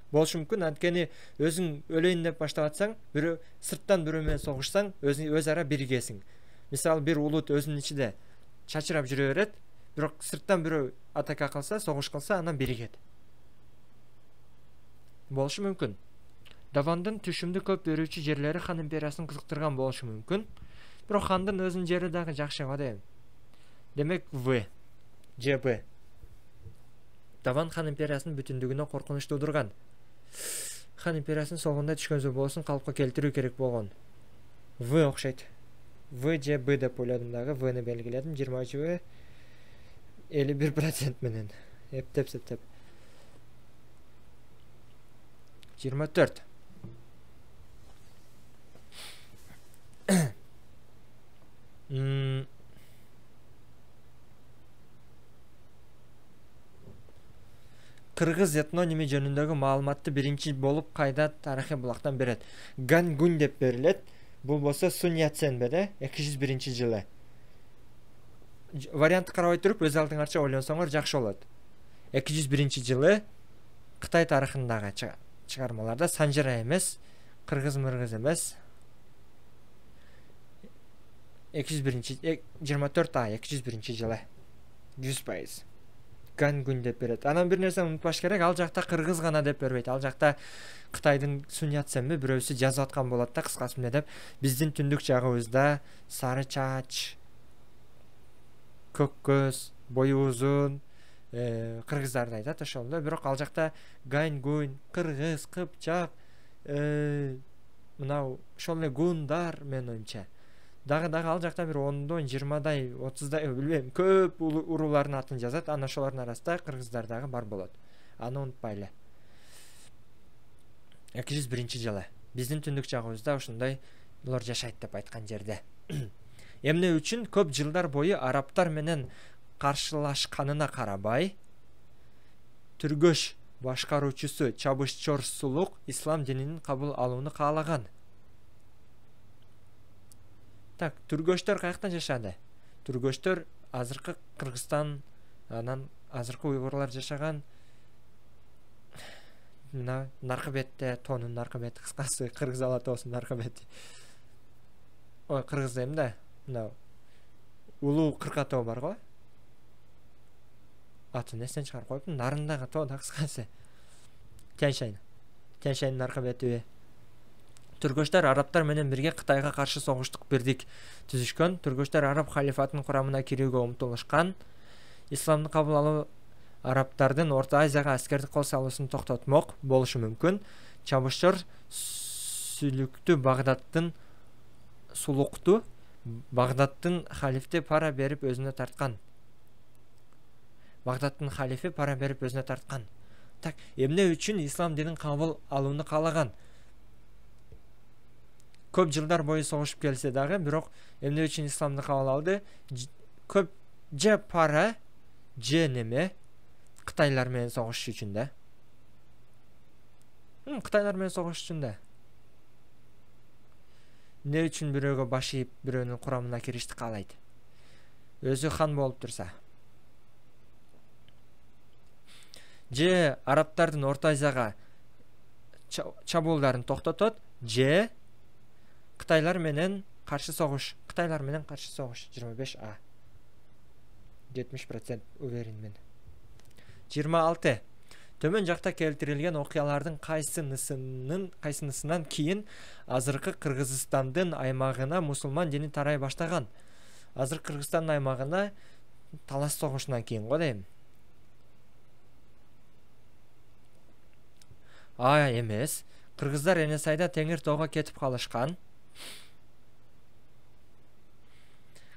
Болушу мүмкүн, анткени өзүң өлөйүн деп баштап атсаң, бирөө сырттан бирөө менен согушсаң, өз ара биригесиң. Мисалы, бир улут өзүнүн ичинде чачырап жүрө берет, бирок сырттан бирөө атака кылса, согуш кылса, анан биригет. Болушу мүмкүн. Давандын түшүмдү көп берүүчү жерлери хан империясын кызыктырган болушу мүмкүн. Бирок хандын өзүнүн жери дагы жакшы дейм. Демек В же Б. Даван хан империясынын бүтүндүгүнө коркунуч туудурган. Хан империясынын солгундай түшкөн зоболосун калпка келтирүү керек болгон. В окшойт. В же Б деп ойлодум дагы, Вны белгиледим. 23 В 51% менен. Эптеп. 24. Кыргыз этноними жөнүндөгү маалыматты биринчи болуп кайда тарыхый булактан берет? Гангун деп берилет. Бул болсо Сунь Яценбеде 201 жылы. Вариантты карабай туруп өз алдыңарча ойлонсоңор жакшы болот. 201 жылы Кытай тарыхындагы чыгармаларда Санжара эмес, кыргыз-мыргыз эмес. 24 ай 201 жылы. 100%. Гангун деп берет. Анан бир нерсе унутпаш керек, ал жакта кыргыз гана деп бербейт. Ал жакта Кытайдын Сунь Яценби бирөөсү жазып аткан болот да, кыскасы эмне деп. Биздин түндүк жагыбызда сары чач, көк көз, бою узун кыргыздарды айтат ошондой. Бирок ал жакта Гангун, кыргыз, кыпчак, мынау ошол эле гундар менин оюмча. Дагы ал жакта бир 10-дон 20-дай, 30-дай билбейм, көп уруулардын атын жазат. Анан ошолордун арасында кыргыздар дагы бар болот. Аны унутпайлы. 201 жылы. Биздин түндүк жагыбызда ошондой булар жашайт деп айткан жерде. Эмне үчүн көп жылдар бою арабтар менен каршылашканына карабай, Түргөш башкаруучусу Чабышчорсулук ислам динин кабыл алууну каалаган. Так, түргөштөр каяктан жашады? Түргөштөр азыркы Кыргызстан, анан азыркы уйгурлар жашаган мына наркы бетте, тонун наркы бети, кыскасы Кыргыз Алатоосунун наркы бети. Ой, Кыргыз дейм да, мына Улуу Кыркатоо бар го. Атын эстен чыгарып коюптум, нарындагы тоо да, кыскасы. Тянь-Шань наркы бети. Түргөштөр арабтар менен бирге Кытайга каршы согуштук бирдик түзүшкөн. Түргөштөр араб халифатынын курамына кирүүгө умтулушкан. Исламды кабыл алуу арабтардын Орто Азияга аскердик кол салуусун токтотмок болушу мүмкүн. Чабышчор сүлүктү Багдадтын халифти пара берип өзүнө тарткан. Так, эмне үчүн ислам динин кабыл алууну каалаган? Көп жылдар бою согушуп келсе дагы, бирок эмне үчүн исламды кабыл алды? Көп же пара, же неме? Кытайлар менен согуш үчүн да. Кытайлар менен согуш үчүн да. Не үчүн бирөөгө баш ийип, бирөөнүн курамына киришти каалайт? Өзү хан болуп турса. Же арабтардын Орто Азияга чабуулдарын токтотот, же Кытайлар менен каршы согуш. 25А. 70% уверенмен. 26. Төмөн жакта келтирилген окуялардын кайсынысынан кийин азыркы Кыргызстандын аймагына мусулман дини тарай баштаган? Азыр Кыргызстандын аймагына талас согушунан кийин го дейм. А эмес. Кыргыздар Эне Сайда Теңир тоого кетип калышкан.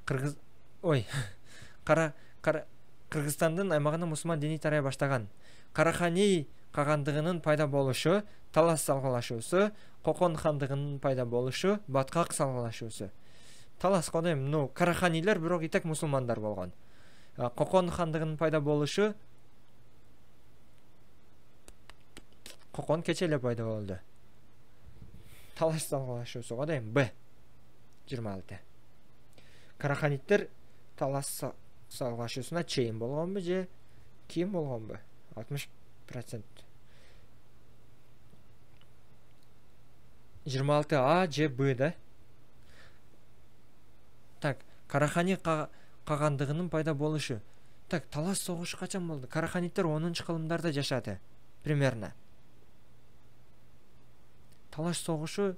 Кыргыз ой Кыргызстандын аймагына мусулман дини тарай баштаган. Карахани кагандыгынын пайда болушу, Талас салгылашуусу, Кокон хандыгынын пайда болушу, Баткак салгылашуусу. Талас кодем, Караханилер бирок итек мусулмандар болгон. Кокон хандыгынын пайда болушу, Кокон кече эле пайда болду. Талас салгылашуусу кодем, Б. 26. Караханиттер Талас салгылашуусуна чейин болгонбу же кийин болгонбу? 60%. 26 А же Б да? Так, Карахани кагандыгынын пайда болушу. Так, Талас согушу качан болду? Караханиттер 10-кылымдарда жашады. Примерно. Талас согушу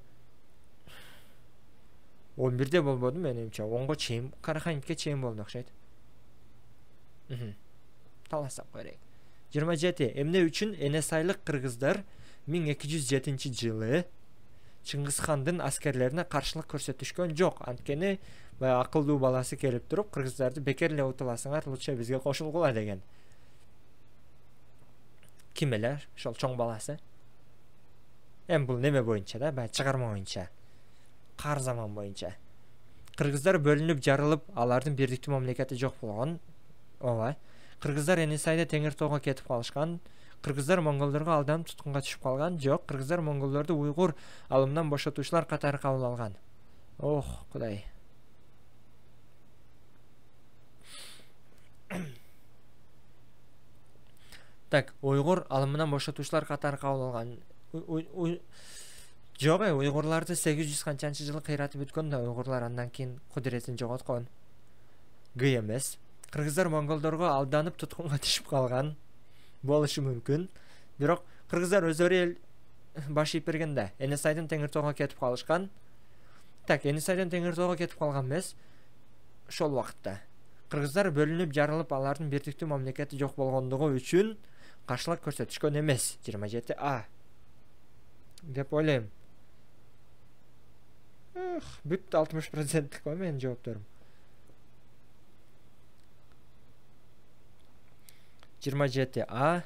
11-де болбоду менимче. 10го чейин, Караханитке чейин болду окшойт. Талас сап койройк. 27. Эмне үчүн Эне Сайлык кыргыздар 1207-жылы Чыңгызхандын аскерлерине каршылык көрсөтүшкөн жок. Анткени баягы акылдуу баласы келип туруп, кыргыздарды бекер эле утуласыңар, лучше бизге кошулгула деген. Ким эле? Ошол чоң баласы. Бул неме боюнча да, баягы чыгарма боюнча. Кар заман боюнча. Кыргыздар бөлүнүп жарылып, алардын бирдиктүү мамлекети жок болгон. Ооба. Кыргыздар Эне Сайда Теңир тоого кетип калышкан. Кыргыздар монголдорго алданып туткунга түшүп калган. Жок, кыргыздар монголдорду уйгур алымынан бошотуучулар катары кабыл алган. Ох, кудай. Так, уйгур алымынан бошотуучулар катары кабыл алган. Жок, уйгурларды 800 канчанчы жылы кыйратып бүткөн да, уйгурлар андан кийин кудуретин жоготкон. Г эмес. Кыргыздар монголдорго алданып туткунга түшүп калган болушу мүмкүн. Бирок кыргыздар өздөрү эл баш ийип бергенде Эне Сайдын Теңир тоого кетип калышкан. Так, Эне Сайдын Теңир тоого кетип калган эмес. Ошол убакытта кыргыздар бөлүнүп жарылып, алардын бирдиктүү мамлекети жок болгондугу үчүн каршылык көрсөтүшкөн эмес. 27 А деп ойлойм. Бүт 60% кой менин жоопторум. 27 А,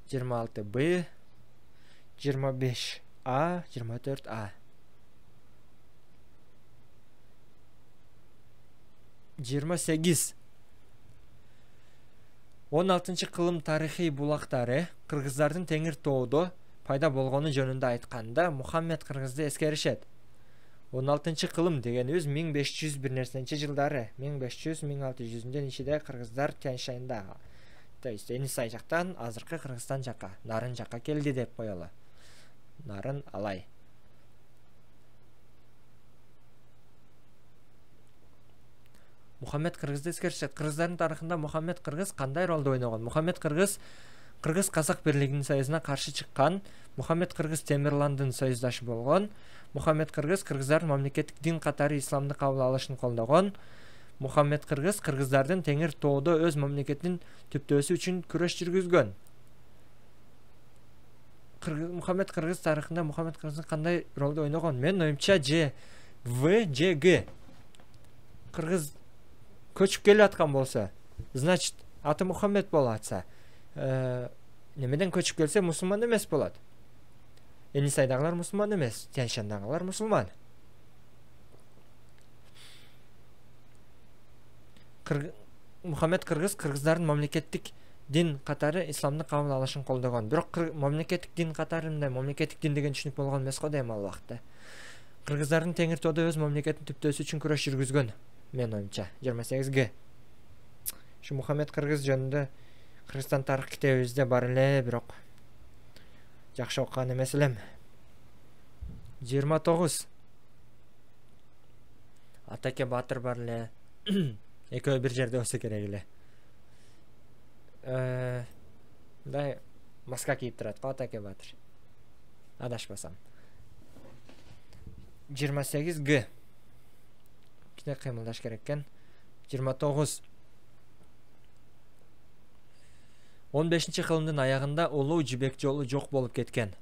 26 Б, 25 А, 24 А. 28. 16 кылым тарыхый булактары кыргыздардын Теңир тоодо пайда болгону жөнүндө айтканда Мухаммед кыргызды эскеришет. 16 кылым дегенибиз 1500 бир нерсенчи жылдары, 1500-1600-ден ичиде кыргыздар Тянь-Шаньда. То есть Эне Сай жактан азыркы Кыргызстан жакка, Нарын жакка келди деп коелу. Нарын Алай. Мухаммед кыргызды эскеришет. Кыргыздардын тарыхында Мухаммед кыргыз кандай ролду ойногон? Мухаммед кыргыз Казак бирлигинин союзуна каршы чыккан. Мухаммед кыргыз Темирландын союздашы болгон. Мухаммед кыргыз кыргыздардын мамлекеттик дин катары исламды кабыл алышын колдогон. Мухаммед кыргыз кыргыздардын Теңир тоодо өз мамлекетинин түптөөсү үчүн күрөш жүргүзгөн. Мухаммед кыргыз тарыхында Мухаммед кыргыздын кандай ролду ойногон? Мен оюмча Ж, В, Ж, Г. Кыргыз көчүп келе аткан болсо, значит, аты Мухаммед болуп атса, немеден көчүп келсе мусулман эмес болот. Эне Сайдагылар мусулман эмес, Тянь-Шаньдагылар мусулман. Мухаммед кыргыз кыргыздардын мамлекеттик дин катары исламды кабыл алышын колдогон. Бирок мамлекеттик дин катарында мамлекеттик дин деген түшүнүк болгон эмес го дейм ал убакта. Кыргыздардын Теңир тоодо өз мамлекетин түптөөсү үчүн күрөш жүргүзгөн. Мен оюмча 28 Г. Şu Мухаммед кыргыз жөнүндө Кыргызстан тарых китебибизде бар эле, бирок жакшы окуган эмес элем. 29 Атаке Батыр бар эле. Экөө бир жерде болсо керек эле. Мындай маска кийип турат го Атаке Батыр. Адашпасам. 28 Г. Кичине кыймылдаш керек экен. 29 15-кылымдын аягында Улуу Жибек жолу жок болуп кеткен.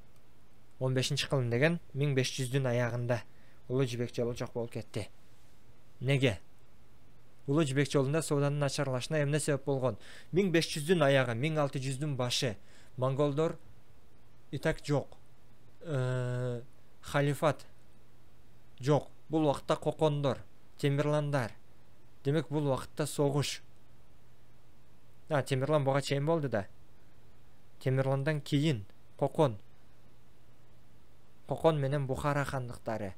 15 кылым деген 1500-дүн аягында Улуу Жибек жолу жок болуп кетти. Неге? Улуу Жибек жолунда сооданын начарлашына эмне себеп болгон? 1500-дүн аягы, 1600-дүн башы. Монголдор итак жок. Халифат жок. Бул убакытта кокондор, Темирландар. Демек бул убакытта согуш. Темирлан буга чейин болду да. Темирландан кийин Кокон менен Бухара хандыктары.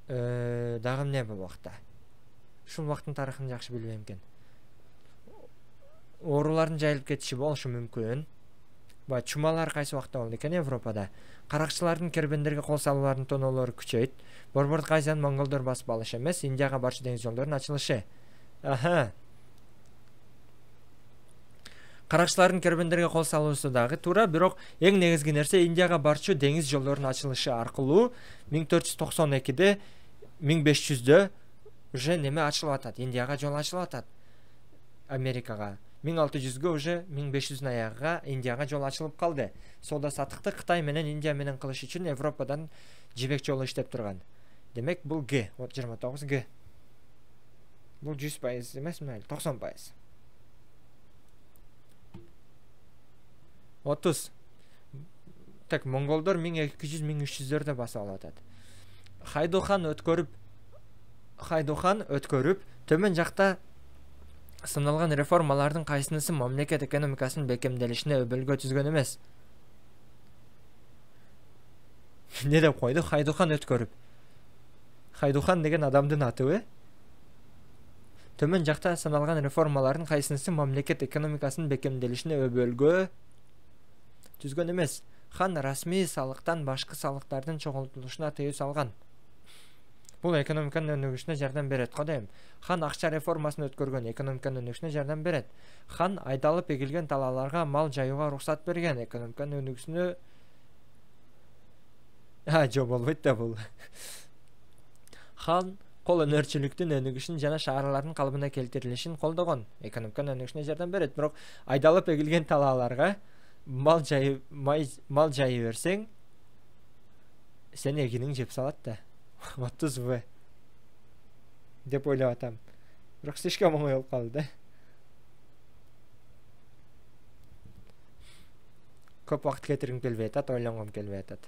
Дагы эмне бул убакытта? Ушул убакыттын тарыхын жакшы билбейм экен. Оорулардын жайылып кетиши болушу мүмкүн. Чумалар кайсы убакта болду экен Европада? Каракчылардын кербендерге кол салуулардын тоноолору күчөйт. Борбордук Азияны монголдор басып алышы эмес, Индияга барчу деңиз жолдорунун ачылышы. Каракчылардын кербендерге кол салуусу дагы туура, бирок эң негизги нерсе Индияга барчу деңиз жолдорунун ачылышы аркылуу 1492-де 1500-дө уже неме ачылып атат. Индияга жол ачылып атат. Америкага 1600-гө уже 1500-дүн аягыга Индияга жол ачылып калды. Соода саттыкты Кытай менен Индия менен кылыш үчүн Европадан жибек жолу иштеп турган. Демек бул Г, 29 Г. Бул 100% эмесми, 90%. 30. Так, монголдор 1200-1300-дөрдө басып алып атат. Хайдухан өткөрүп, төмөн жакта сыналган реформалардын кайсынысы мамлекет экономикасынын бекемделишине өбөлгө түзгөн эмес. Не деп койду? Хайдухан өткөрүп. Хайдухан деген адамдын атыбы? Төмөн жакта сыналган реформалардын кайсынысы мамлекет экономикасынын бекемделишине өбөлгө түзгөн эмес. Хан расмий салыктан башкы салыктардын чогултулушуна тыюу салган. Бул экономиканын өнүгүшүнө жардам берет го дейм. Хан акча реформасын өткөргөн, экономиканын өнүгүшүнө жардам берет. Хан айдалып эгилген талааларга мал жаюуга уруксат берген, экономиканын өнүгүшүнө жок болбойт да бул. Хан кол өнөрчүлүктүн өнүгүшүн жана шаарлардын калыбына келтирилишин колдогон, экономиканын өнүгүшүнө жардам берет. Бирок айдалып эгилген талааларга мал жайып берсең, сен эгиниң жеп салат да. 30 В деп ойлоп атам. Бирок слишком оңой болуп калды да. Көп убакыт кетиргим келбей атат, ойлонгом келбей атат.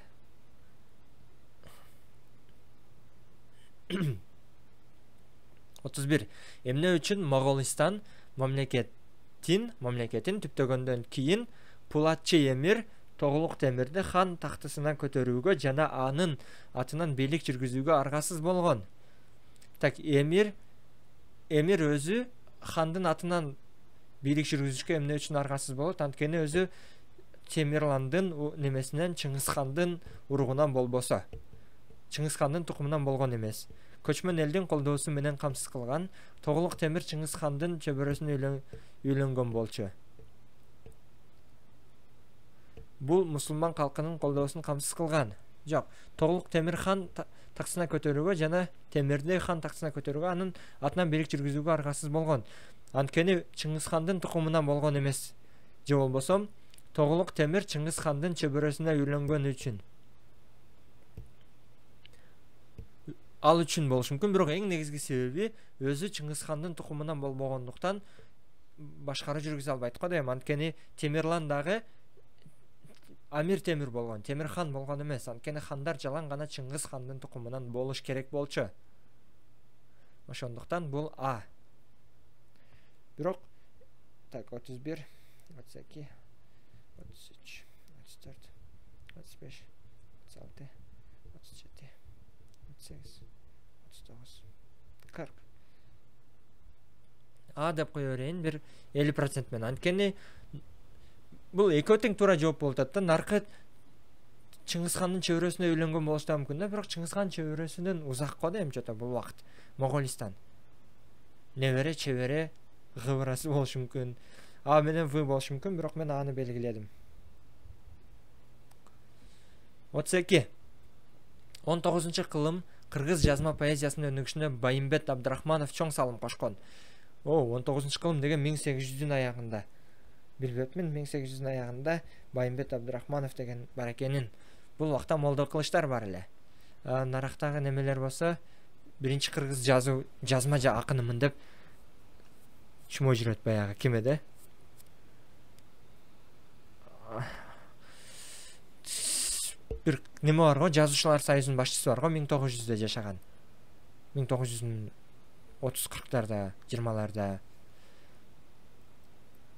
31. Эмне үчүн Моголистан мамлекетин түптөгөндөн кийин Пулатчы эмир Тоголук Темирди хан тактысынан көтөрүүгө жана анын атынан бийлик жүргүзүүгө аргасыз болгон. Так, эмир өзү хандын атынан бийлик жүргүзүшкө эмне үчүн аргасыз болот? Анткени өзү Темирландын немесинен, Чыңгыз хандын уругунан болбосо, Чыңгыз хандын тукумунан болгон эмес. Көчмөн элдин колдоосу менен камсыз кылган, Тоголук Темир Чыңгыз хандын чөбөрөсүнө үйлөнгөн болчу. Бул мусулман калкынын колдоосун камсыз кылган. Жок, Тоголук Темир хан тактысына көтөрүүгө жана Темирди хан тактысына көтөрүүгө анын атынан бийлик жүргүзүүгө аргасыз болгон. Анткени Чыңгыз хандын тукумунан болгон эмес. Же болбосо Тоголук Темир Чыңгыз хандын чөбөрөсүнө үйлөнгөн үчүн. Ал үчүн болушу мүмкүн, бирок эң негизги себеби өзү Чыңгыз хандын тукумунан болбогондуктан башкаруу жүргүзө албайт го дейм. Анткени Темирлан дагы Амир Темир болгон, Темир хан болгон эмес. Анткени хандар жалаң гана Чыңгыз хандын тукумунан болуш керек болчу. Ошондуктан бул А. Бирок так 31, 32, 33, 34, 35, 36, 37, 38, 39, 40. А деп кое берейин, бир 50% менен. Анткени бул экөө тең туура жооп болуп атат да. Наркы Чыңгыз хандын чөбөрөсүнө үйлөнгөн болушу да мүмкүн да, бирок Чыңгыз хан чөбөрөсүнөн узак го дейм чото бул убакыт. Моголистан. Небере чебере гыбырасы болушу мүмкүн. А менен В болушу мүмкүн, бирок мен аны белгиледим. 32. 19-кылым кыргыз жазма поэзиясынын өнүгүшүнө Байымбет Абдрахманов чоң салым кошкон. 19-кылым деген 1800-дүн аягында. Билбепмин, 1800-дүн аягында Байымбет Абдрахманов деген бар экенин. Бул убакта молдо кылычтар бар эле. Нарактагы немелер болсо, биринчи кыргыз жазма акынымын деп чумой жүрөт баягы кемеде. Бир неме бар го, жазуучулар союзунун башчысы бар го, 1900-дө жашаган. 1930-40-тарда, 20-ларда.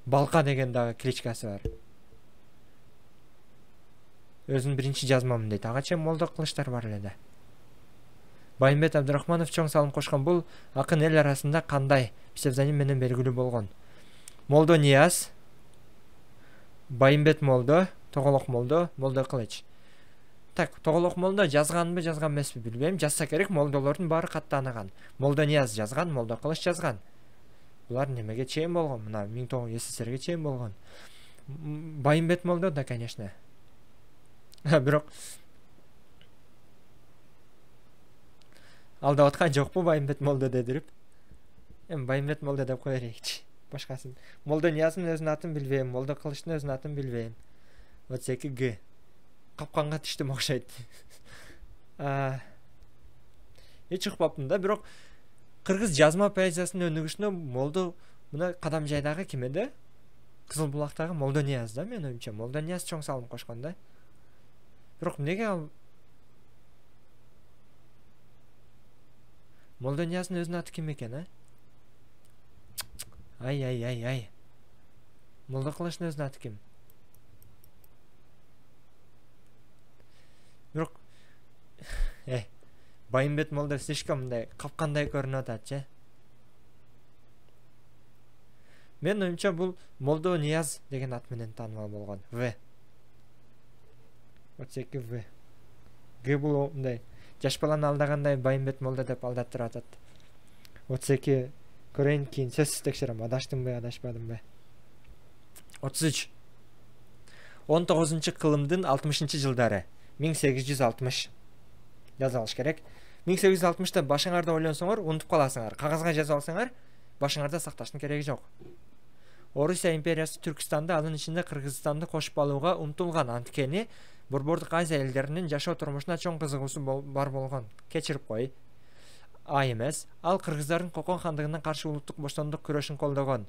Балка деген дагы кличкасы бар. Өзүнүн биринчи жазмамын дейт. Ага чейин молдо кылычтар бар эле да. Байымбет Абдырахманов чоң салым кошкон бул акын эл арасында кандай псевдоним менен белгилүү болгон? Молдо Нияз, Байымбет молдо, Тоголок молдо, Молдо Кылыч. Так, Тоголок молдо жазганбы, жазган эмеспи билбейм. Жазса керек, молдолордун баары каттаныган. Молдо Нияз жазган, Молдо Кылыч жазган. Булар немеге чейин болгон? Мына 1900 СССРге чейин болгон. Байымбет молдо да, конечно. Бирок алдап аткан жокпу Байымбет молдо дедирип? Эми Байымбет молдо деп кое берейикчи. Башкасын. Молдо Нияздын өзүнүн атын билбейм, Молдо Кылычтын өзүнүн атын билбейм. Вот секи Г. Капканга түштүм окшойт. Эч укпаптым да, бирок кыргыз жазма поэзиясынын өнүгүшүнө молдо мына Кадам жайдагы кимеде? Кызыл булактагы Молдо Нияз да, менин оюмча. Молдо Нияз чоң салым кошкон да. Бирок эмнеге ал Молдо Нияздын өзүнүн аты ким экен, а? Ай. Молдо Кылычтын өзүнүн аты ким? Бирок Байымбет молдо слишком мындай капкандай көрүнүп атат, Мен оюмча бул Молдо Нияз деген ат менен таанымал болгон. В. Отсеки В. Г бул мындай жаш баланы алдагандай Байымбет молдо деп алдаттырып атат. Отсеки көрөйүн кийин сөзсүз текшерем, адаштымбы, адашпадымбы. 33. 19-кылымдын 60-жылдары. 1860. Жазып алыш керек. 1860-та башыңарда ойлонсоңор, унутуп каласыңар. Кагазга жазып алсаңар, башыңарда сакташтын кереги жок. Орусия империясы Түркстанды, анын ичинде Кыргызстанды кошуп алууга умтулган, анткени Борбордук Азия элдеринин жашоо турмушуна чоң кызыгуусу бар болгон. Кечирип кой. Эмес, ал кыргыздардын Кокон хандыгына каршы улуттук боштондук күрөшүн колдогон.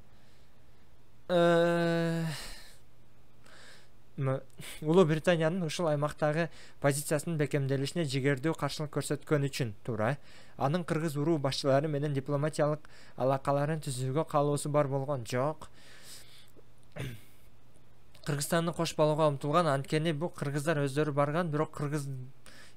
Улуу Британиянын ушул аймактагы позициясынын бекемделишине жигердүү каршылык көрсөткөн үчүн туура. Анын кыргыз уруу башчылары менен дипломатиялык алакаларын түзүүгө каалоосу бар болгон. Жок. Кыргызстанды кошуп алууга умтулган, анткени бул кыргыздар өздөрү барган, бирок кыргыз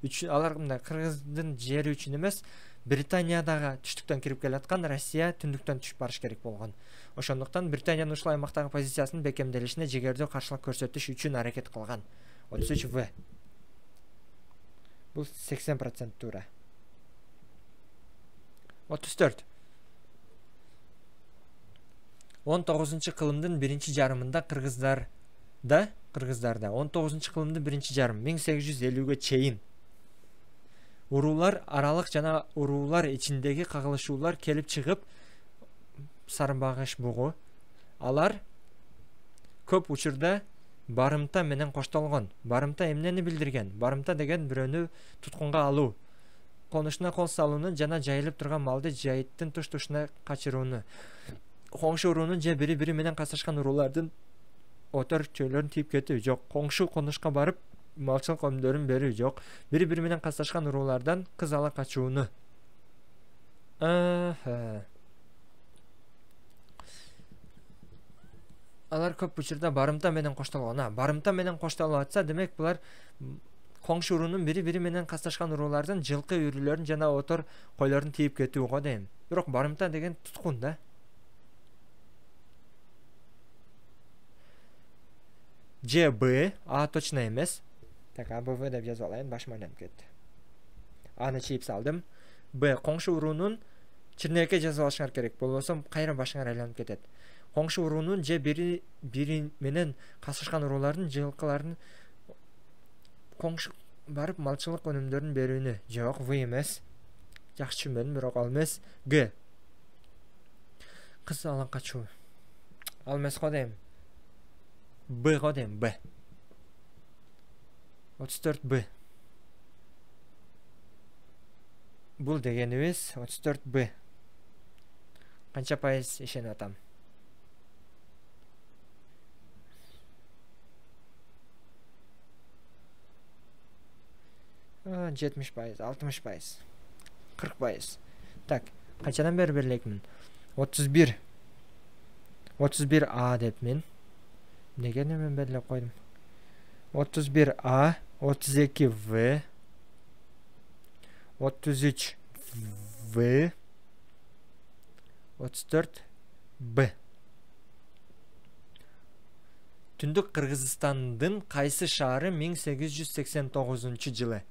үчүн алар мындай кыргыздын жери үчүн эмес, Британиядагы түштүктөн кирип келаткан Россия түндүктөн түшүп барыш керек болгон. Ошондуктан Британиянын ушул аймактагы позициясынын бекемделишине жигердүү каршылык көрсөтүш үчүн аракет кылган. 33 В. Бул 80% туура. 34. 19-кылымдын биринчи жарымында кыргыздарда 19-кылымдын биринчи жарым 1850-ге чейин уруулар аралык жана уруулар ичиндеги кагылышуулар келип чыгып Сарыбагыш бугу. Алар көп учурда барымта менен коштолгон. Барымта эмнени билдирген? Барымта деген бирөөнү туткунга алуу, конушуна кол салууну жана жайылып турган малды жайыттын туш-тушуна качырууну. Коңшу уруунун же бири-бири менен касташкан уруулардын отор чөйлөрүн тийип кетүү. Жок, коңшу конушка барып малчылык өнүмдөрүн берүү. Жок, бири-бири менен касташкан уруулардан кыз ала качууну. Алар көп учурда барымта менен коштолгон. Барымта менен коштолуп атса, демек булар коңшу уруунун бири-бири менен касташкан уруулардын жылкы үрүлөрүн жана отор койлорун тийип кетүү го дейм. Бирок барымта деген туткун да. Ж Б, А точно эмес. Так, А Б В деп жазып алайын, башым айланып кетти. Аны чийип салдым. Б коңшу уруунун чирнекке жазып алышыңар керек, болбосо кайра башыңар айланып кетет. Коңшу уруунун же бири менен касташкан уруулардын жылкыларын коңшу барып малчылык өнүмдөрүн берүүнү. Жок, В эмес. Жакшы түшүнбөдүм, бирок ал эмес. Г. Кыз ала качуу. Ал эмес го дейм. Б го дейм, Б. 34 б. Бул дегенибиз 34 б. Канча пайыз ишенип атам? 70%, 60%, 40%. Так, канчадан бери берилекмин? 31. 31А деп мен. Неге мен белгилеп койдум? 31А, 32В, 33В, 34Б. Түндүк Кыргызстандын кайсы шаары 1889-жылы?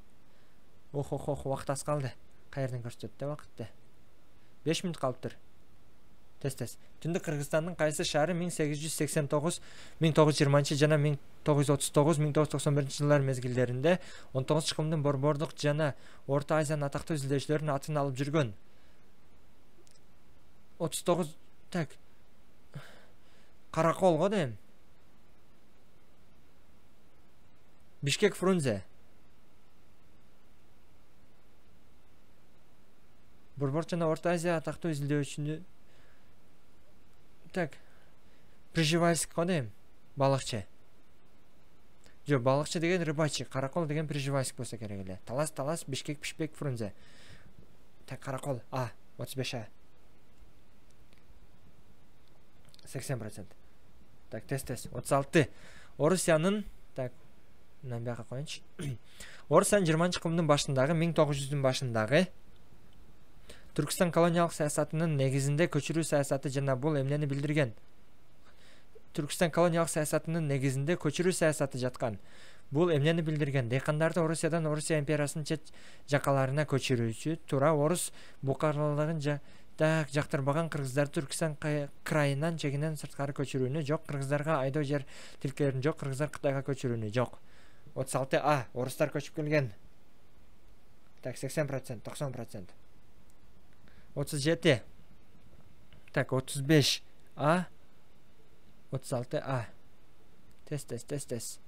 Ох, вакыт аз калды. Каерден көрсөттү вакытты? 5 мүнөт калыптыр. Тез. Түндүк Кыргызстандын кайсы шаары 1889, 1920 жана 1939, 1991 жылдар мезгилдеринде 19 чыкымдын борбордук жана Орто Азиянын атактуу изилдөөчүлөрүнүн атын алып жүргөн? 39. Так. Каракол го дейм. Бишкек Фрунзе. Борбор жана Орто Азия атактуу изилдөөчүнү. Так. Приживальск го дейм. Балыкчы. Жо, балыкчы деген рыбачы, каракол деген Приживальск болсо керек эле. Талас, Бишкек, Бишкек Фрунзе. Так, каракол. 35А. 80%. Так, тез. 36. Орусиянын, так, мындан бияка коеюнчу. Орусиянын 20-чыкымдын башындагы, 1900-дүн башындагы Түркістан колониялык саясатынын негизинде көчүрүү саясаты жана бул эмнени билдирген? Түркістан колониялык саясатынын негизинде көчүрүү саясаты жаткан. Бул эмнени билдирген? Дейкандарды Орусиядан Орусия империясынын чет жакаларына көчүрүүчү, туура орус букарлыгын жактырбаган кыргыздарды Түркістан крайынан чегинен сырткары көчүрүүнү жок, кыргыздарга айдоо жер тилкелерин жок, кыргыздар Кытайга көчүрүүнү жок. 36А. Орустар көчүп келген. Так, 80%, 90%. 37. Так, 35А. 36А. Тез. 37.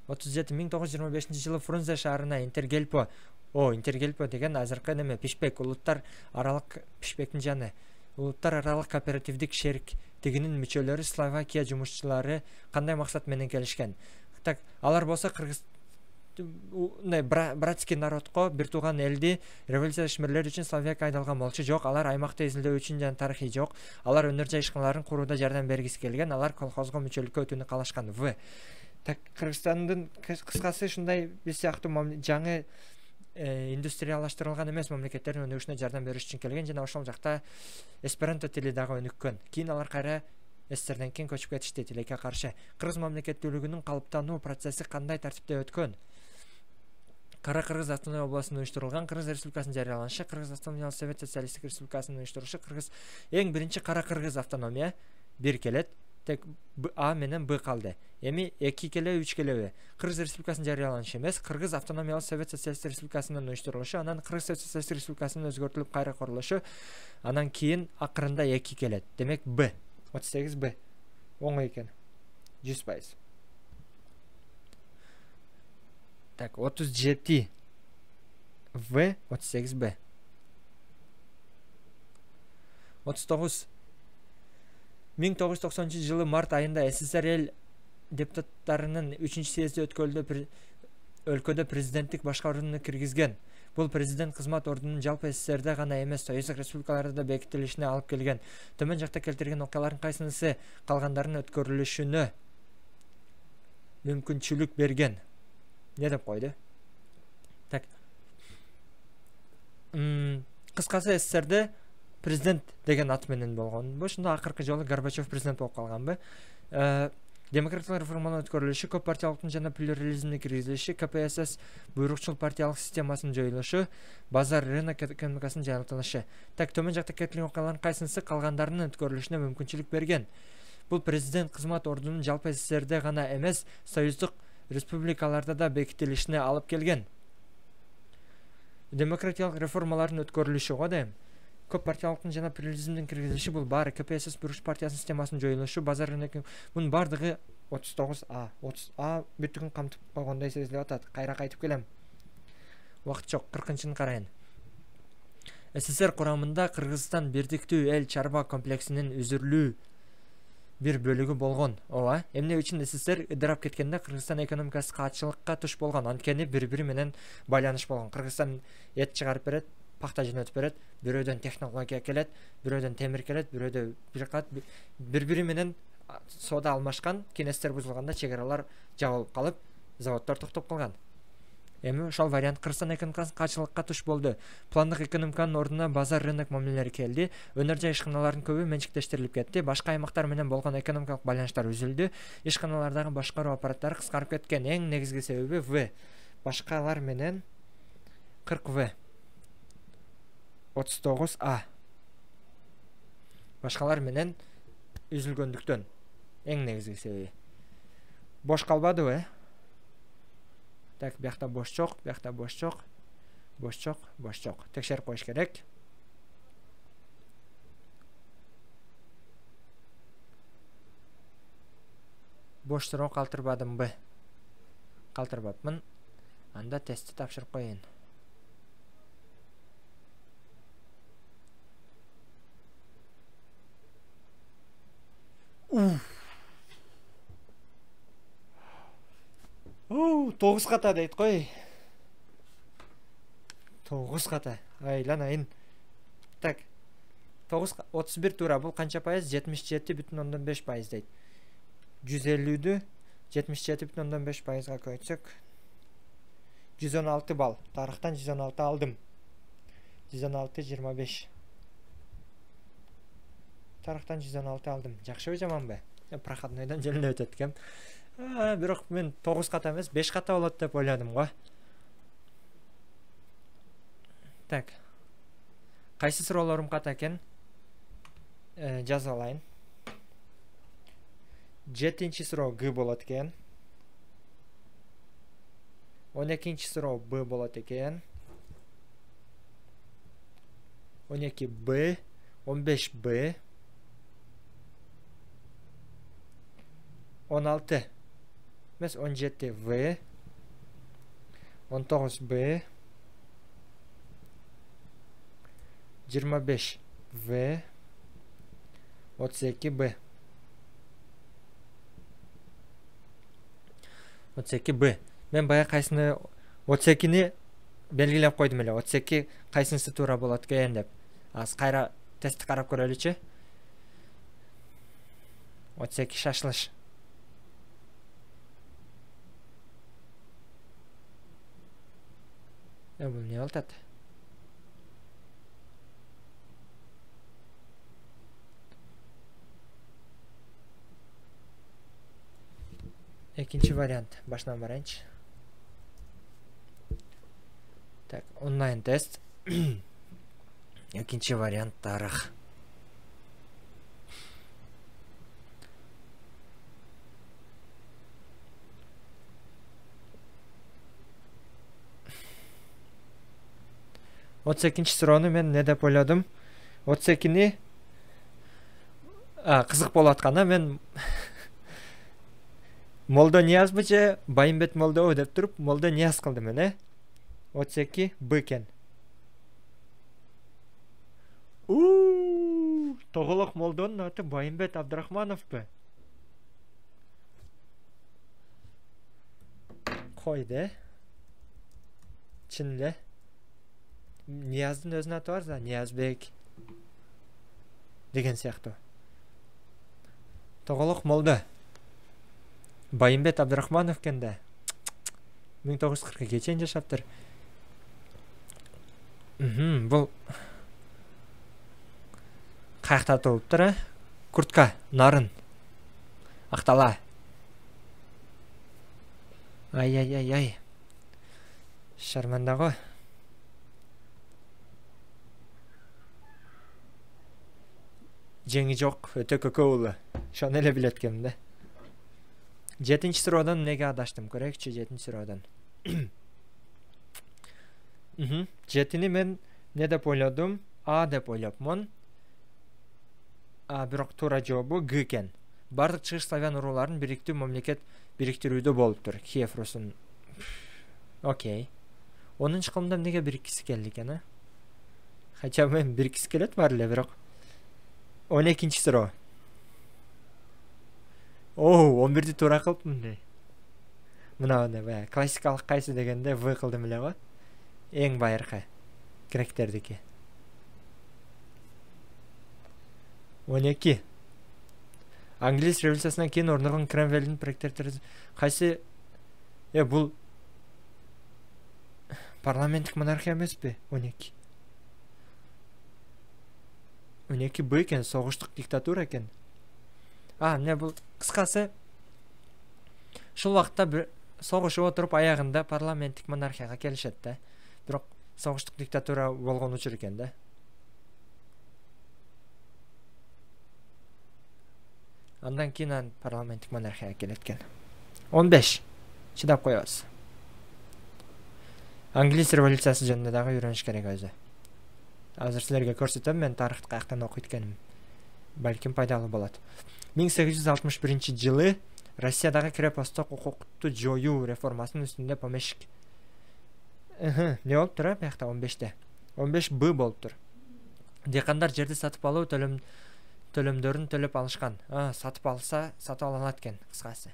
1925-жылы Фрунзе шаарына Интергельпо. Интергельпо деген азыркы неме Пишпек, улуттар аралык Пишпектин жаны. Улуттар аралык кооперативдик шериктигинин мүчөлөрү Словакия жумушчулары кандай максат менен келишкен? Так, алар болсо кыргыз братский народко, бир тууган элди революция ишмерлери үчүн Словакия айдалган болчу жок. Алар аймакты изилдөө үчүн жана тарыхый жок. Алар өнөр жай ишканаларын курууда жардам бергиси келген. Алар колхозго мүчөлүккө өтүүнү каалашкан. В. Так, Кыргызстандын кыскасы ушундай биз сыяктуу жаңы индустриялаштырылган эмес мамлекеттердин өнүгүшүнө жардам бериш үчүн келген жана ошол жакта эсперанто тили дагы өнүккөн. Кийин алар кайра СССРден кийин көчүп кетишти тилекке каршы. Кыргыз мамлекеттүүлүгүнүн калыптануу процесси кандай тартипте өткөн? Кара Кыргыз автономия областында уюштурулган Кыргыз Республикасынын жарыяланышы, Кыргыз Автономиялык Совет Социалисттик Республикасынын уюштурушу, Кыргыз эң биринчи Кара Кыргыз автономия бир келет. Тек А менен Б калды. Эми 2 келе, 3 келеби? Кыргыз Республикасынын жарыяланышы эмес, Кыргыз Автономиялык Совет Социалисттик Республикасынын уюштурулушу, анан Кыргыз Совет Социалисттик Республикасынын өзгөртүлүп кайра курулушу, анан кийин акырында 2 келет. Демек Б. 38Б. Оңой экен. 100%. Так, 37 В, 38Б. 39. 1990 жылы март айында СССР эл депутаттарынын 3-съезди өлкөдө президенттик башкарууну киргизген. Бул президент кызмат ордунун жалпы СССРде гана эмес, союздук республикаларда да бекитилишине алып келген. Төмөн жакта келтирген окуялардын кайсынысы калгандардын өткөрүлүшүнө мүмкүнчүлүк берген? Не деп койду? Так. Кыскасы СССРде президент деген ат менен болгон. Ошондо акыркы жолу Горбачев президент болуп калганбы? Демократиялык реформанын өткөрүлүшү, көп партиялыктын жана плюрализмдин киргизилиши, КПСС буйрукчул партиялык системасынын жоюлушу, базар рынок экономикасынын жайылтылышы. Так, төмөн жакта келтирген окуялардын кайсынысы калгандардын өткөрүлүшүнө мүмкүнчүлүк берген? Бул президент кызмат ордунун жалпы СССРде гана эмес, союздук республикаларда да бекитилишине алып келген. Демократиялык реформалардын өткөрүлүшү го дейм. Көп партиялыктын жана плюрализмдин киргизилиши, бул баары КПСС буйрукчу партиясынын системасынын жоюлушу, базар рынок, мунун бардыгы 39А. 30А бүтүн камтып койгондой сезилип атат. Кайра кайтып келем. Убакыт жок. 40-чыны карайын. СССР курамында Кыргызстан бирдиктүү эл чарба комплексинин үзүрүлүү бир бөлүгү болгон. Ооба. Эмне үчүн СССР ыдырап кеткенде Кыргызстан экономикасы каатчылыкка туш болгон. Анткени бири-бири менен байланыш болгон. Кыргызстан эт чыгарып берет, пахта жөнөтүп берет, бирөөдөн технология келет, бирөөдөн темир келет, бирөөдө бири-бири менен соода алмашкан. Кеңестер бузулганда чек аралар жабылып калып, заводдор токтоп калган. Эми ошол вариант Кыргызстан экономикасы каатчылыкка туш болду. Пландык экономиканын ордуна базар рынок мамилелери келди. Өнөр жай ишканалардын көбү менчиктештирилип кетти. Башка аймактар менен болгон экономикалык байланыштар үзүлдү. Ишканалардагы башкаруу аппараттары кыскарып кеткен. Эң негизги себеби В. Башкалар менен 40 В. 39А. Башкалар менен үзүлгөндүктөн. Эң негизги себеби. Бош калбадыбы? Так, бияқта бош жок, бияқта бош жок. Бош жок, бош жок. Текшерип коюш керек. Бош суроо калтырбадымбы? Калтырбапмын. Анда тестти тапшырып коеюн. Тогуз ката дейт кой. 9 ката. Айланайын. Так. 31 туура бул канча пайыз? 77,5% дейт. 150-дү 77,5%га көйтсөк 116 балл. Тарыхтан 116 алдым. 116-25. Тарыхтан 116 алдым. Жакшыбы жаманбы? Проходнойдон желе өтөт экен. Бирок мен 9 ката эмес, 5 ката болот деп ойладым го. Так. Кайсы суроолорум ката экен? Жазып алайын. 7-чи суроо Г болот экен. 12-чи суроо Б болот экен. 12 Б, 15 Б, 16 эмес 17 В, 19 Б, 25 В, 32 Б. 32 Б. Мен бая кайсыны 32-ни белгилеп койдум эле. 32 кайсынысы туура болот экен деп. Аз кайра тестти карап көрөлүчү. 32 шашылыш. Бул не болот? Экинчи вариант. Башынан барайынчы. Так, онлайн тест. Экинчи вариант тарых. Отуз экинчи суроону мен не деп ойладым? 32-ни кызык болуп атканда мен Молдо Ниязбы же Байымбет Молдобу деп туруп, Молдо Нияз кылдым эле. 32 Б экен. Тоголок Молдонун аты Байымбет Абдрахмановпу? Койду. Чын эле. Нияздын өзүнүн аты бар да, Ниязбек деген сыяктуу. Тоголок Молдо. Байымбет Абдрахманов экен да. 1942 чейин жашаптыр. Бул каякта туулуптур, Куртка, Нарын, Актала. Ай. Шарманда го. Жеңи жок, өтө көкө уулу. Шону эле билет экенмин да. 7-чи суроодан неге адаштым? Көрөйүкчү 7-чи суроодан. 7-ни мен не деп ойлодум? А деп ойлопмун. Бирок туура жообу Г экен. бардык чыгыш славян урууларын бириктүү мамлекет бириктирүүдө болуптур. Киев Русун. Окей. 10-чы кылымда эмнеге бириккиси келди экен, а? Хотя мен бириккиси келет бар эле, бирок 12-чи суроо. О, 11-ди туура кылыпмын де. Мына баягы классикалык кайсы дегенде В кылдым эле го. Эң байыркы гректердики. 12. Англис революциясынан кийин орногон Кремвельдин проекттери кайсы бул парламенттик монархия эмеспи? 12. 12 Б экен, согуштук диктатура экен. Эмне бул кыскасы ушул убакта бир согушуп отуруп аягында парламенттик монархияга келишет да. Бирок согуштук диктатура болгон учур экен да. Андан кийин парламенттик монархияга келет экен. 15. Чыдап коебуз. Англис революциясы жөнүндө дагы үйрөнүш керек өзү. Азыр силерге көрсөтөм, мен тарыхты каяктан окуйт экеним. Балким пайдалуу болот. 1861-жылы Россиядагы крепосттук укукту жоюу реформасынын үстүндө помещик. Не болуптур, биякта 15-те. 15 Б болуптур. Декандар жерди сатып алуу төлөмдөрүн төлөп алышкан. Сатып алса, сатып ала алат экен, кыскасы.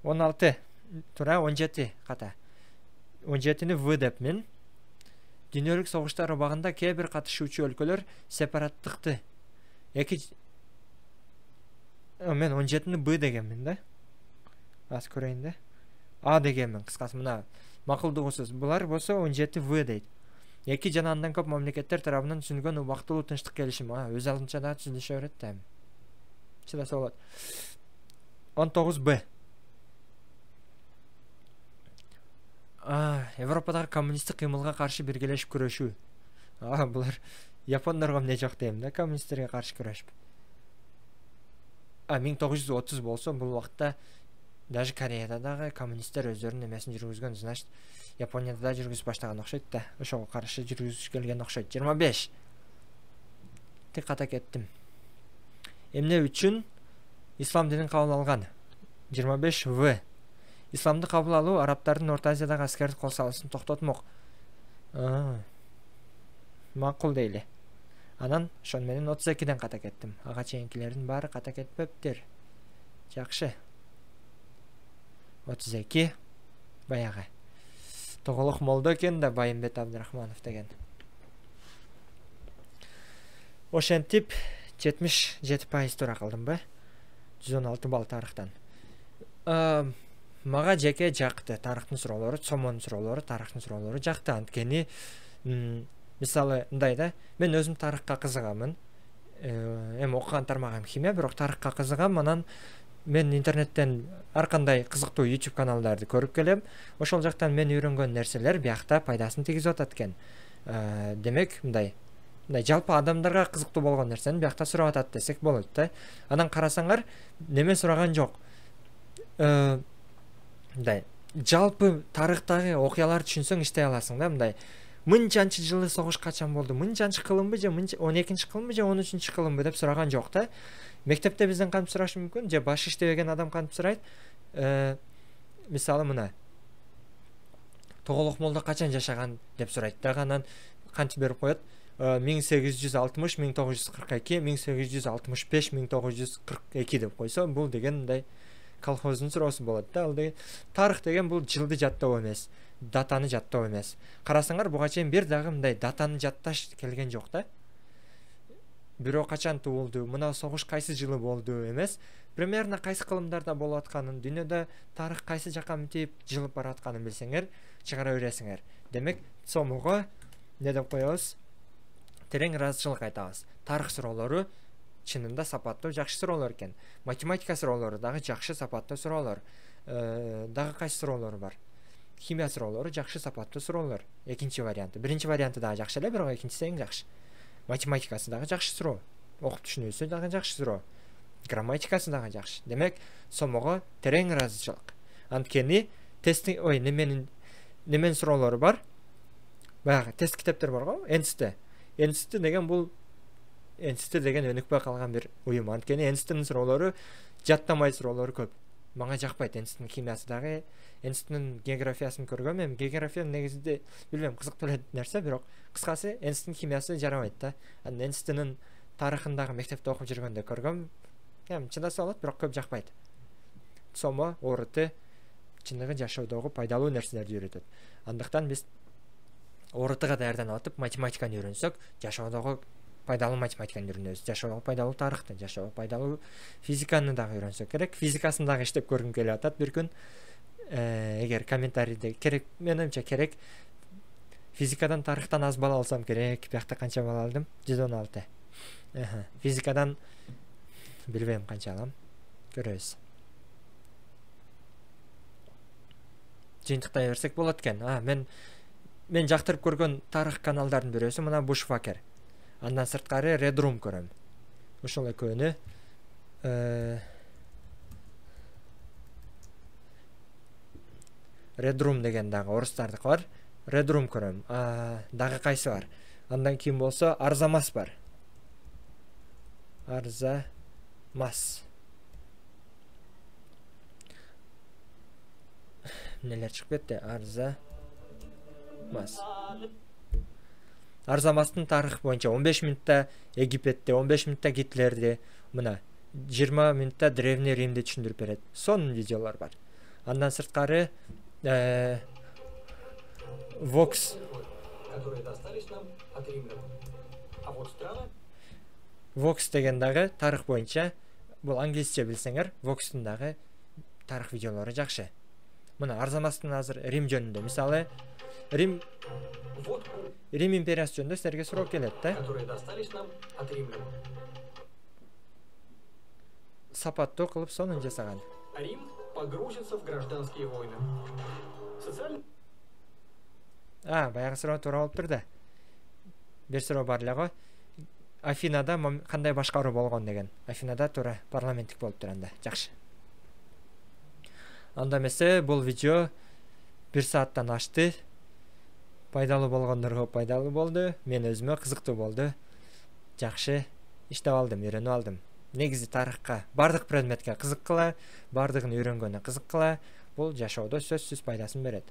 16. Тура 17 ката. 17-ни В деп мен. Дүйнөлүк согуштар убагында кээ бир катышуучу өлкөлөр сепараттыкты. Мен 17-ни Б дегенмин да. Аз көрөйүн да. А дегенмин, кыскасы мына макулдугусуз. Булар болсо 17 В дейт. Эки жана андан көп мамлекеттер тарабынан түзүлгөн убактылуу тынчтык келишими. Өз алдынча да түзүлүшө берет да. Чыдаса болот. 19 Б. Европадагы коммунисттик кыймылга каршы биргелешип күрөшүү. Булар япондорго эмне жок дейм да, коммунисттерге каршы күрөшүп. 1930 болсо бул убакта даже Кореяда дагы коммунисттер өздөрүнүн эмесин жүргүзгөн, значит, Японияда да жүргүзүп баштаган окшойт да. Ошого каршы жүргүзүш келген окшойт. 25. Тик ката кеттим. Эмне үчүн ислам динин кабыл алган? 25 В. Исламды кабыл алуу арабтардын Орто Азиядагы аскердик кол салысын токтотмок. Макул дейли. Анан ошон менен 32-ден ката кеттим. Ага чейинкилердин баары ката кетпептир. Жакшы. 32 баягы. Тоголук молдо экен да, Байымбет Абдырахманов деген. Ошентип 77% туура кылдымбы? 116 балл тарыхтан. Мага жеке жакты тарыхтын суроолору, сомонун суроолору, тарыхтын суроолору жакты. Анткени мисалы мындай да, мен өзүм тарыхка кызыгамын. Окуган тармагым химия, бирок тарыхка кызыгам. Анан мен интернеттен ар кандай кызыктуу YouTube каналдарды көрүп келем. Ошол жактан мен үйрөнгөн нерселер биякта пайдасын тийгизип атат экен. Демек, мындай жалпы адамдарга кызыктуу болгон нерсени биякта сурап атат десек болот да. Анан карасаңар, неме сураган жок. Мындай жалпы тарыхтагы окуяларды түшүнсөң иштей аласың да, мындай мынчанчы жылы согуш качан болду, мынчанчы кылымбы же 12-чи кылымбы же 13-чү кылымбы деп сураган жок да. Мектепте бизден кантип сурашы мүмкүн, же баш иштебеген адам кантип сурайт? Мисалы мына Тоголук молдо качан жашаган деп сурайт да, анан кантип берип коет? 1860, 1942, 1865, 1942 деп койсо, бул деген мындай колхоздун суроосу болот да. Ал деген тарых деген бул жылды жаттоо эмес, датаны жаттоо эмес. Карасаңар, буга чейин бир дагы мындай датаны жатташ келген жок да. Бирөө качан туулду, мына согуш кайсы жылы болду эмес, примерно кайсы кылымдарда болуп атканын, дүйнөдө тарых кайсы жака мынтип жылып баратканын билсеңер, чыгара бересиңер. Демек, сомуга не деп коебуз? Терең ыраазычылык айтабыз. Тарых суроолору чынында сапаттуу, жакшы суроолор экен. Математика суроолору дагы жакшы, сапаттуу суроолор. Дагы кайсы суроолор бар? Химия суроолору жакшы, сапаттуу суроолор. Экинчи варианты. Биринчи варианты дагы жакшы эле, бирок экинчиси эң жакшы. Математикасы дагы жакшы суроо. Окуп түшүнүүсү дагы жакшы суроо. Грамматикасы дагы жакшы. Демек, сомого терең ыраазычылык. Анткени тесттин неменин суроолору бар. Баягы тест китептер бар го, НСТ. НСТ деген бул институт деген өнүкпөй калган бир уюм. Анткени институттун суроолору жаттамай суроолору көп. Мага жакпайт институттун химиясы дагы. Институттун географиясын көргөм. Эми география негизинде билбейм, кызыктуу эле нерсе, бирок кыскасы институттун химиясы жарабайт да. Анан институттун тарыхын дагы мектепте окуп жүргөндө көргөм. Эми чыдаса болот, бирок көп жакпайт. Сомо, ОРТ чындыгы жашоодогу пайдалуу нерселерди үйрөтөт. Андыктан биз ОРТга даярданып атып математиканы үйрөнсөк, жашоодогу пайдалуу математиканы үйрөнөбүз. Жашоодогу пайдалуу тарыхты, жашоодогу пайдалуу физиканы дагы үйрөнсөк керек. Физикасын дагы иштеп көргүм келип атат бир күн. Эгер комментарийде керек, менимче керек. Физикадан, тарыхтан аз балл алсам керек. Биякта канча балл алдым? 116. Физикадан билбейм канча алам. Көрөбүз. Жыйынтыктай берсек болот экен. Мен жактырып көргөн тарых каналдардын бирөөсү мына Bushwhacker. Андан сырткары Red Room көрөм. Ошол экөөнү Red Room деген дагы орустардыкы бар. Red Room көрөм. Дагы кайсы бар? Андан кийин болсо Арзамас бар. Арзамас. Нелер чыгып кетти? Арзамастын тарых боюнча 15 минутта Египетте, 15 минутта Гитлерди, мына 20 минутта Древний Римди түшүндүрүп берет. Сонун видеолор бар. Андан сырткары Vox, которые достались нам от римлян. А вот страны Vox деген дагы тарых боюнча, бул англисче билсеңер, Vox'тун дагы тарых видеолору жакшы. Мына Арзамастын азыр Рим жөнүндө, мисалы Рим империясы жөнүндө силерге суроо келет да. Которые достались нам от римлян. Сапаттуу кылып сонун жасаган. Рим погрузится в гражданские войны. Баягы суроо туура болуп тур да. Бир суроо бар эле го. Афинада кандай башкаруу болгон деген. Афинада туура парламенттик болуп турганда. Жакшы. Анда эмесе бул видео 1 сааттан ашты. Пайдалуу болгондорго пайдалуу болду. Мен өзүмө кызыктуу болду. Жакшы иштеп алдым, үйрөнүп алдым. Негизи тарыхка, бардык предметке кызыккыла, бардыгын үйрөнгөнү кызыккыла. Бул жашоодо сөзсүз пайдасын берет.